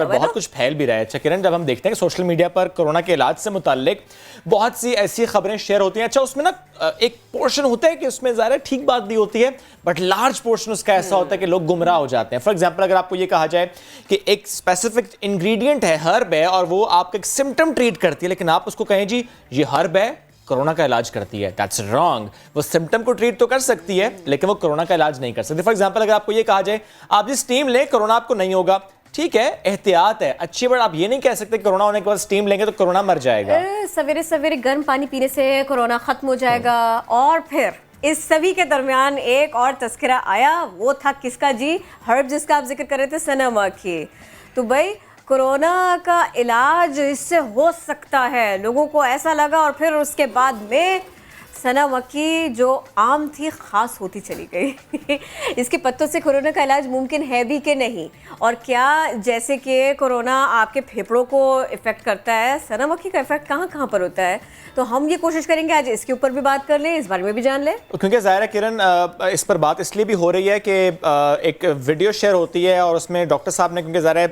بہت کچھ پھیل بھی رہا ہے. اچھا کرن, جب ہم دیکھتے ہیں کہ سوشل میڈیا پر کورونا کے علاج سے متعلق بہت سی ایسی خبریں شیئر ہوتی ہیں, اچھا اس میں نا ایک پورشن ہوتا ہے کہ اس میں ظاہر ٹھیک بات بھی ہوتی ہے بٹ لارج پورشن اس کا ایسا ہوتا ہے کہ لوگ گمراہ ہو جاتے ہیں. فار ایگزامپل اگر آپ کو یہ کہا جائے کہ ایک اسپیسیفک انگریڈینٹ ہے, ہرب ہے, اور وہ آپ کا ایک سمٹم ٹریٹ کرتی ہے, لیکن آپ اس کو کہیں جی یہ ہرب ہے کرونا کا علاج کرتی ہے, دیٹس رانگ. وہ سمٹم کو ٹریٹ تو کر سکتی ہے لیکن وہ کرونا کا علاج نہیں کر سکتی. فار ایگزامپل اگر آپ کو یہ کہا جائے آپ جی سٹیم لیں کرونا آپ کو نہیں ہوگا, ٹھیک ہے احتیاط ہے اچھی, بٹ آپ یہ نہیں کہہ سکتے کرونا ہونے کے بعد سٹیم لیں گے تو کرونا مر جائے گا. سویرے سویرے گرم پانی پینے سے کرونا ختم ہو جائے گا. اور پھر اس سبھی کے درمیان ایک اور تذکرہ آیا, وہ تھا کس کا جی, ہرب جس کا آپ ذکر کر رہے تھے, سنا مکھی. تو بھائی کرونا کا علاج اس سے ہو سکتا ہے, لوگوں کو ایسا لگا اور پھر اس کے بعد میں سنا مکی جو عام تھی خاص ہوتی چلی گئی. اس کے پتوں سے کرونا کا علاج ممکن ہے بھی کہ نہیں, اور کیا جیسے کہ کرونا آپ کے پھیپھڑوں کو افیکٹ کرتا ہے, سنا مکھی کا افیکٹ کہاں کہاں پر ہوتا ہے. تو ہم یہ کوشش کریں گے آج اس کے اوپر بھی بات کر لیں, اس بارے میں بھی جان لیں, کیونکہ ظاہر ہے کرن اس پر بات اس لیے بھی ہو رہی ہے کہ ایک ویڈیو شیئر ہوتی ہے اور اس میں ڈاکٹر صاحب نے کیونکہ ظاہر ہے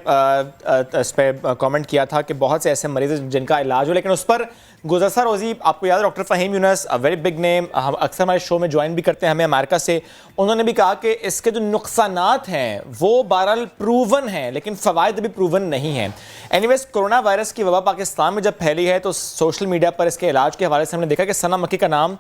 اس پہ کامنٹ کیا تھا کہ بہت سے ایسے مریض ہیں جن کا علاج ہو, لیکن اس پر گزشتہ روزی آپ کو یاد ہے ڈاکٹر فہیم یونس, ویری بگ نیم, ہم اکثر ہمارے شو میں جوائن بھی کرتے ہیں ہمیں امریکہ سے, انہوں نے بھی کہا کہ اس کے جو نقصانات ہیں وہ بہرحال پروون ہیں لیکن فوائد بھی پروون نہیں ہیں. اینی ویز کرونا وائرس کی وبا پاکستان میں جب پھیلی ہے تو سوشل میڈیا پر اس کے علاج کے حوالے سے ہم نے دیکھا کہ سنا مکی کا نام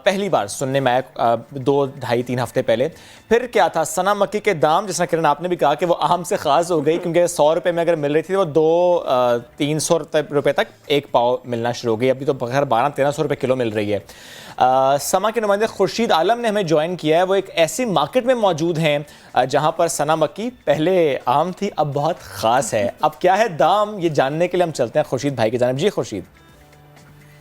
پہلی بار سننے میں آیا 2-2.5-3 ہفتے پہلے. پھر کیا تھا, سنا مکی کے دام جس طرح کرن آپ نے بھی کہا کہ وہ عام سے خاص ہو گئی کیونکہ 100 روپے میں اگر مل رہی تھی وہ 200-300 روپے تک ایک پاؤ ملنا شروع ہو گئی, ابھی تو بغیر 1200-1300 روپے کلو مل رہی ہے. سما کے نمائندے خورشید عالم نے ہمیں جوائن کیا ہے, وہ ایک ایسی مارکیٹ میں موجود ہیں جہاں پر سنا مکی پہلے عام تھی اب بہت خاص ہے. اب کیا ہے دام یہ جاننے کے لیے ہم چلتے ہیں خورشید بھائی کی جانب. جی خورشید.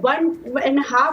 1.5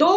2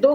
2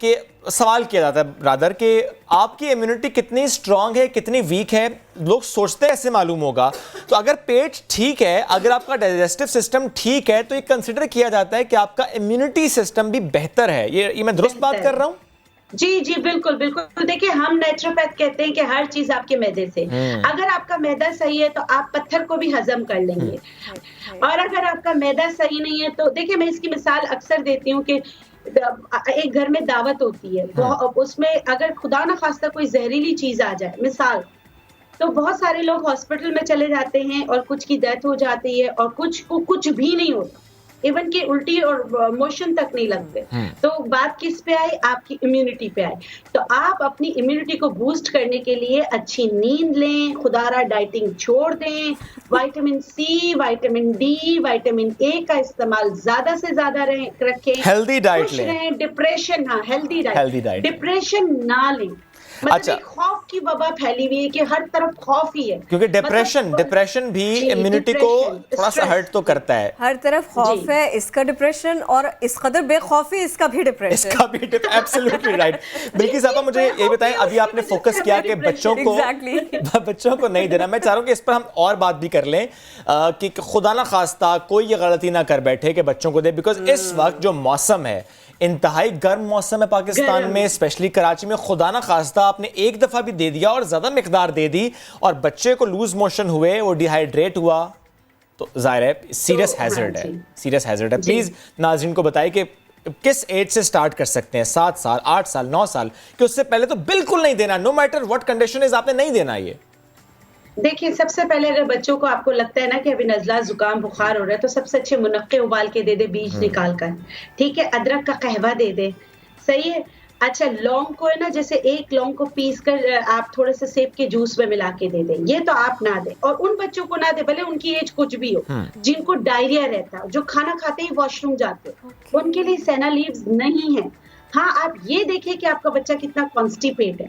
کہ سوال کیا جاتا ہے برادر کہ آپ کی امیونٹی کتنی اسٹرانگ ہے کتنی ویک ہے. لوگ سوچتے ہیں ایسے معلوم ہوگا, تو اگر پیٹ ٹھیک ہے, اگر آپ کا ڈائجسٹو سسٹم ٹھیک ہے, تو یہ کنسیڈر کیا جاتا ہے کہ آپ کا امیونٹی سسٹم بھی بہتر ہے. یہ میں درست بات کر رہا ہوں؟ جی بالکل بالکل. دیکھیں ہم نیچروپیتھ کہتے ہیں کہ ہر چیز آپ کے معدے سے, اگر آپ کا معدہ صحیح ہے تو آپ پتھر کو بھی ہضم کر لیں گے, اور اگر آپ کا معدہ صحیح نہیں ہے تو دیکھیں, میں اس کی مثال اکثر دیتی ہوں کہ ایک گھر میں دعوت ہوتی ہے, اس میں اگر خدا نخواستہ کوئی زہریلی چیز آ جائے مثال, تو بہت سارے لوگ ہاسپٹل میں چلے جاتے ہیں اور کچھ کی ڈیتھ ہو جاتی ہے اور کچھ کو کچھ بھی نہیں ہوتا, ایون کہ الٹی اور موشن تک نہیں لگتے. تو بات کس پہ آئی؟ آپ کی امیونٹی پہ آئی. تو آپ اپنی امیونٹی کو بوسٹ کرنے کے لیے اچھی نیند لیں, خدارہ ڈائٹنگ چھوڑ دیں, vitamin C, vitamin D, vitamin A کا استعمال زیادہ سے زیادہ رکھیں, ہیلدی ڈائٹ لیں, ڈپریشن, ہیلدی ڈائٹ, ڈپریشن نہ لیں. اچھا, خوف کی وبا پھیلی ہوئی ہے کہ ہر طرف خوف ہی ہے, کیونکہ ڈپریشن بھی امیونٹی کو تھوڑا سا ہرٹ تو کرتا ہے. ہر طرف خوف ہے, اس کا ڈپریشن, اور اس قدر بے خوفی اس کا بھی ڈپریشن. اس کا بھی ایبسلیوٹلی رائٹ. بلکہ صاحبہ مجھے یہ بتائیں, ابھی آپ نے فوکس کیا کہ بچوں کو نہیں دینا. میں چاہ رہا ہوں کہ اس پر ہم اور بات بھی کر لیں کہ خدا نہ خواستہ کوئی یہ غلطی نہ کر بیٹھے کہ بچوں کو دے, بیکاز اس وقت جو موسم ہے, انتہائی گرم موسم ہے پاکستان میں, اسپیشلی کراچی میں. خدا نہ خواستہ آپ نے ایک دفعہ بھی دے دیا اور زیادہ مقدار دے دی اور بچے کو لوز موشن ہوئے, وہ ڈی ہائیڈریٹ ہوا, تو ظاہر ہے سیریس ہیزرڈ ہے, سیریس ہیزرڈ ہے. پلیز ناظرین کو بتائیں کہ کس ایج سے سٹارٹ کر سکتے ہیں, 7 سال, 8 سال, 9 سال, کہ اس سے پہلے تو بالکل نہیں دینا, no matter what condition is, آپ نے نہیں دینا. یہ دیکھیں, سب سے پہلے اگر بچوں کو آپ کو لگتا ہے نا کہ ابھی نزلہ زکام بخار ہو رہا ہے, تو سب سے اچھے منقع ابال کے دے دے, بیج نکال کر, ٹھیک ہے, ادرک کا قہوہ دے دے, صحیح ہے. اچھا, لونگ کو ہے نا, جیسے ایک لونگ کو پیس کر آپ تھوڑے سے سیب کے جوس میں ملا کے دے دیں, یہ تو آپ نہ دیں. اور ان بچوں کو نہ دیں بھلے ان کی ایج کچھ بھی ہو, جن کو ڈائریا رہتا ہے, جو کھانا کھاتے ہی واش روم جاتے, ان کے لیے سینا لیوز نہیں ہے. ہاں, آپ یہ دیکھیں کہ آپ کا بچہ کتنا کانسٹیپیٹ ہے.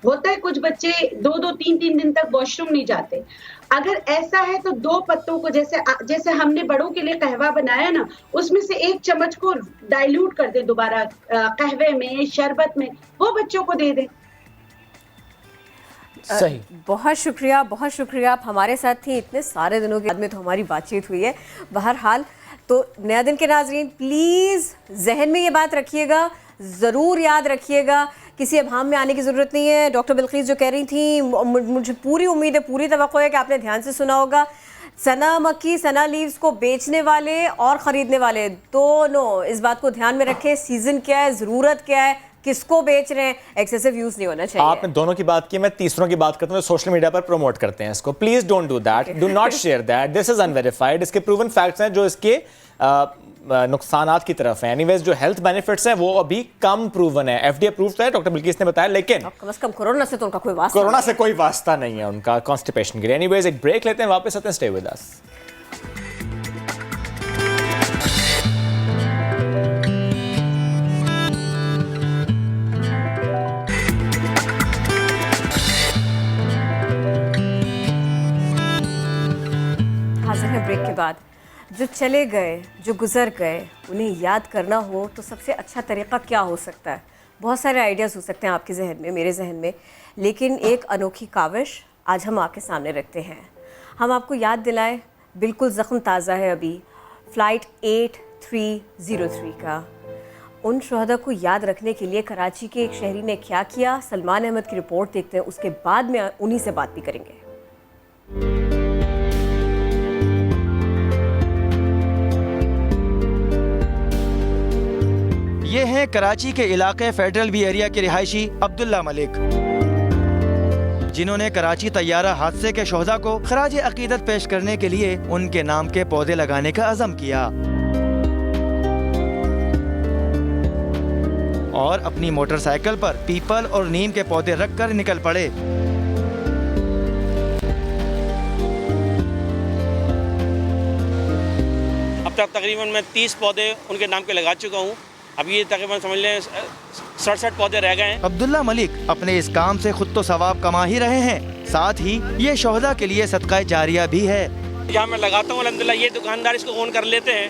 ہوتا ہے کچھ بچے 2-3 دن تک واش روم نہیں جاتے. اگر ایسا ہے تو 2 پتوں کو, جیسے ہم نے بڑوں کے لیے قہوہ بنایا نا, اس میں سے 1 چمچ کو ڈائلوٹ کر دیں دوبارہ قہوے میں, شربت میں, وہ بچوں کو دے دیں. صحیح. بہت شکریہ آپ ہمارے ساتھ تھیں اتنے سارے دنوں کے بعد میں, تو ہماری بات چیت ہوئی ہے. بہرحال تو نیا دن کے ناظرین پلیز ذہن میں یہ بات رکھیے گا, ضرور یاد رکھیے گا, کسی ابہام میں آنے کی ضرورت نہیں ہے. ڈاکٹر بلقیس جو کہہ رہی تھیں, مجھے پوری امید ہے, پوری توقع ہے کہ آپ نے دھیان سے سنا ہوگا. سنا مکی, سنا لیوز کو بیچنے والے اور خریدنے والے دونوں اس بات کو دھیان میں رکھیں, سیزن کیا ہے, ضرورت کیا ہے, کس کو بیچ رہے ہیں, ایکسیسو یوز نہیں ہونا چاہیے. آپ نے دونوں کی بات کی, میں تیسروں کی بات کرتا ہوں جو سوشل میڈیا پر پروموٹ کرتے ہیں اس کو. Please don't do that, do not share that, this is unverified. اس کے پروون فیکٹس ہیں جو اس کے نقصانات کی طرف ہیں. اینی ویز جو ہیلتھ بینیفٹس ہیں وہ ابھی کم پروون ہے, ایف ڈی اپرووڈ ہے, ڈاکٹر بلقیس نے بتایا, لیکن کم از کم کورونا سے تو ان کا کوئی واسطہ کورونا سے کوئی واسطہ نہیں ہے ان کا کانسٹیپیشن کے لیے. اینی ویز ایک بریک لیتے ہیں, واپس آتے ہیں, اسٹے ود اس. حاضر ہیں بریک کے بعد. جو چلے گئے, جو گزر گئے, انہیں یاد کرنا ہو تو سب سے اچھا طریقہ کیا ہو سکتا ہے؟ بہت سارے آئیڈیاز ہو سکتے ہیں آپ کے ذہن میں, میرے ذہن میں, لیکن ایک انوکھی کاوش آج ہم آپ کے سامنے رکھتے ہیں. ہم آپ کو یاد دلائیں, بالکل زخم تازہ ہے ابھی, فلائٹ 8303 کا. ان شہداء کو یاد رکھنے کے لیے کراچی کے ایک شہری نے کیا کیا, سلمان احمد کی رپورٹ دیکھتے ہیں, اس کے بعد میں انہی سے بات بھی کریں گے. یہ ہیں کراچی کے علاقے فیڈرل بی ایریا کے رہائشی عبداللہ ملک, جنہوں نے کراچی طیارہ حادثے کے شہداء کو خراج عقیدت پیش کرنے کے لیے ان کے نام کے پودے لگانے کا عزم کیا اور اپنی موٹر سائیکل پر پیپل اور نیم کے پودے رکھ کر نکل پڑے. اب تک تقریباً میں 30 پودے ان کے نام کے لگا چکا ہوں. اب یہ تقریباً سمجھ لیں 67 پودے رہ گئے ہیں. عبداللہ ملک اپنے اس کام سے خود تو ثواب کما ہی رہے ہیں, ساتھ ہی یہ شہداء کے لیے صدقہ جاریہ بھی ہے. جہاں میں لگاتا ہوں الحمدللہ یہ دکاندار اس کو اون کر لیتے ہیں,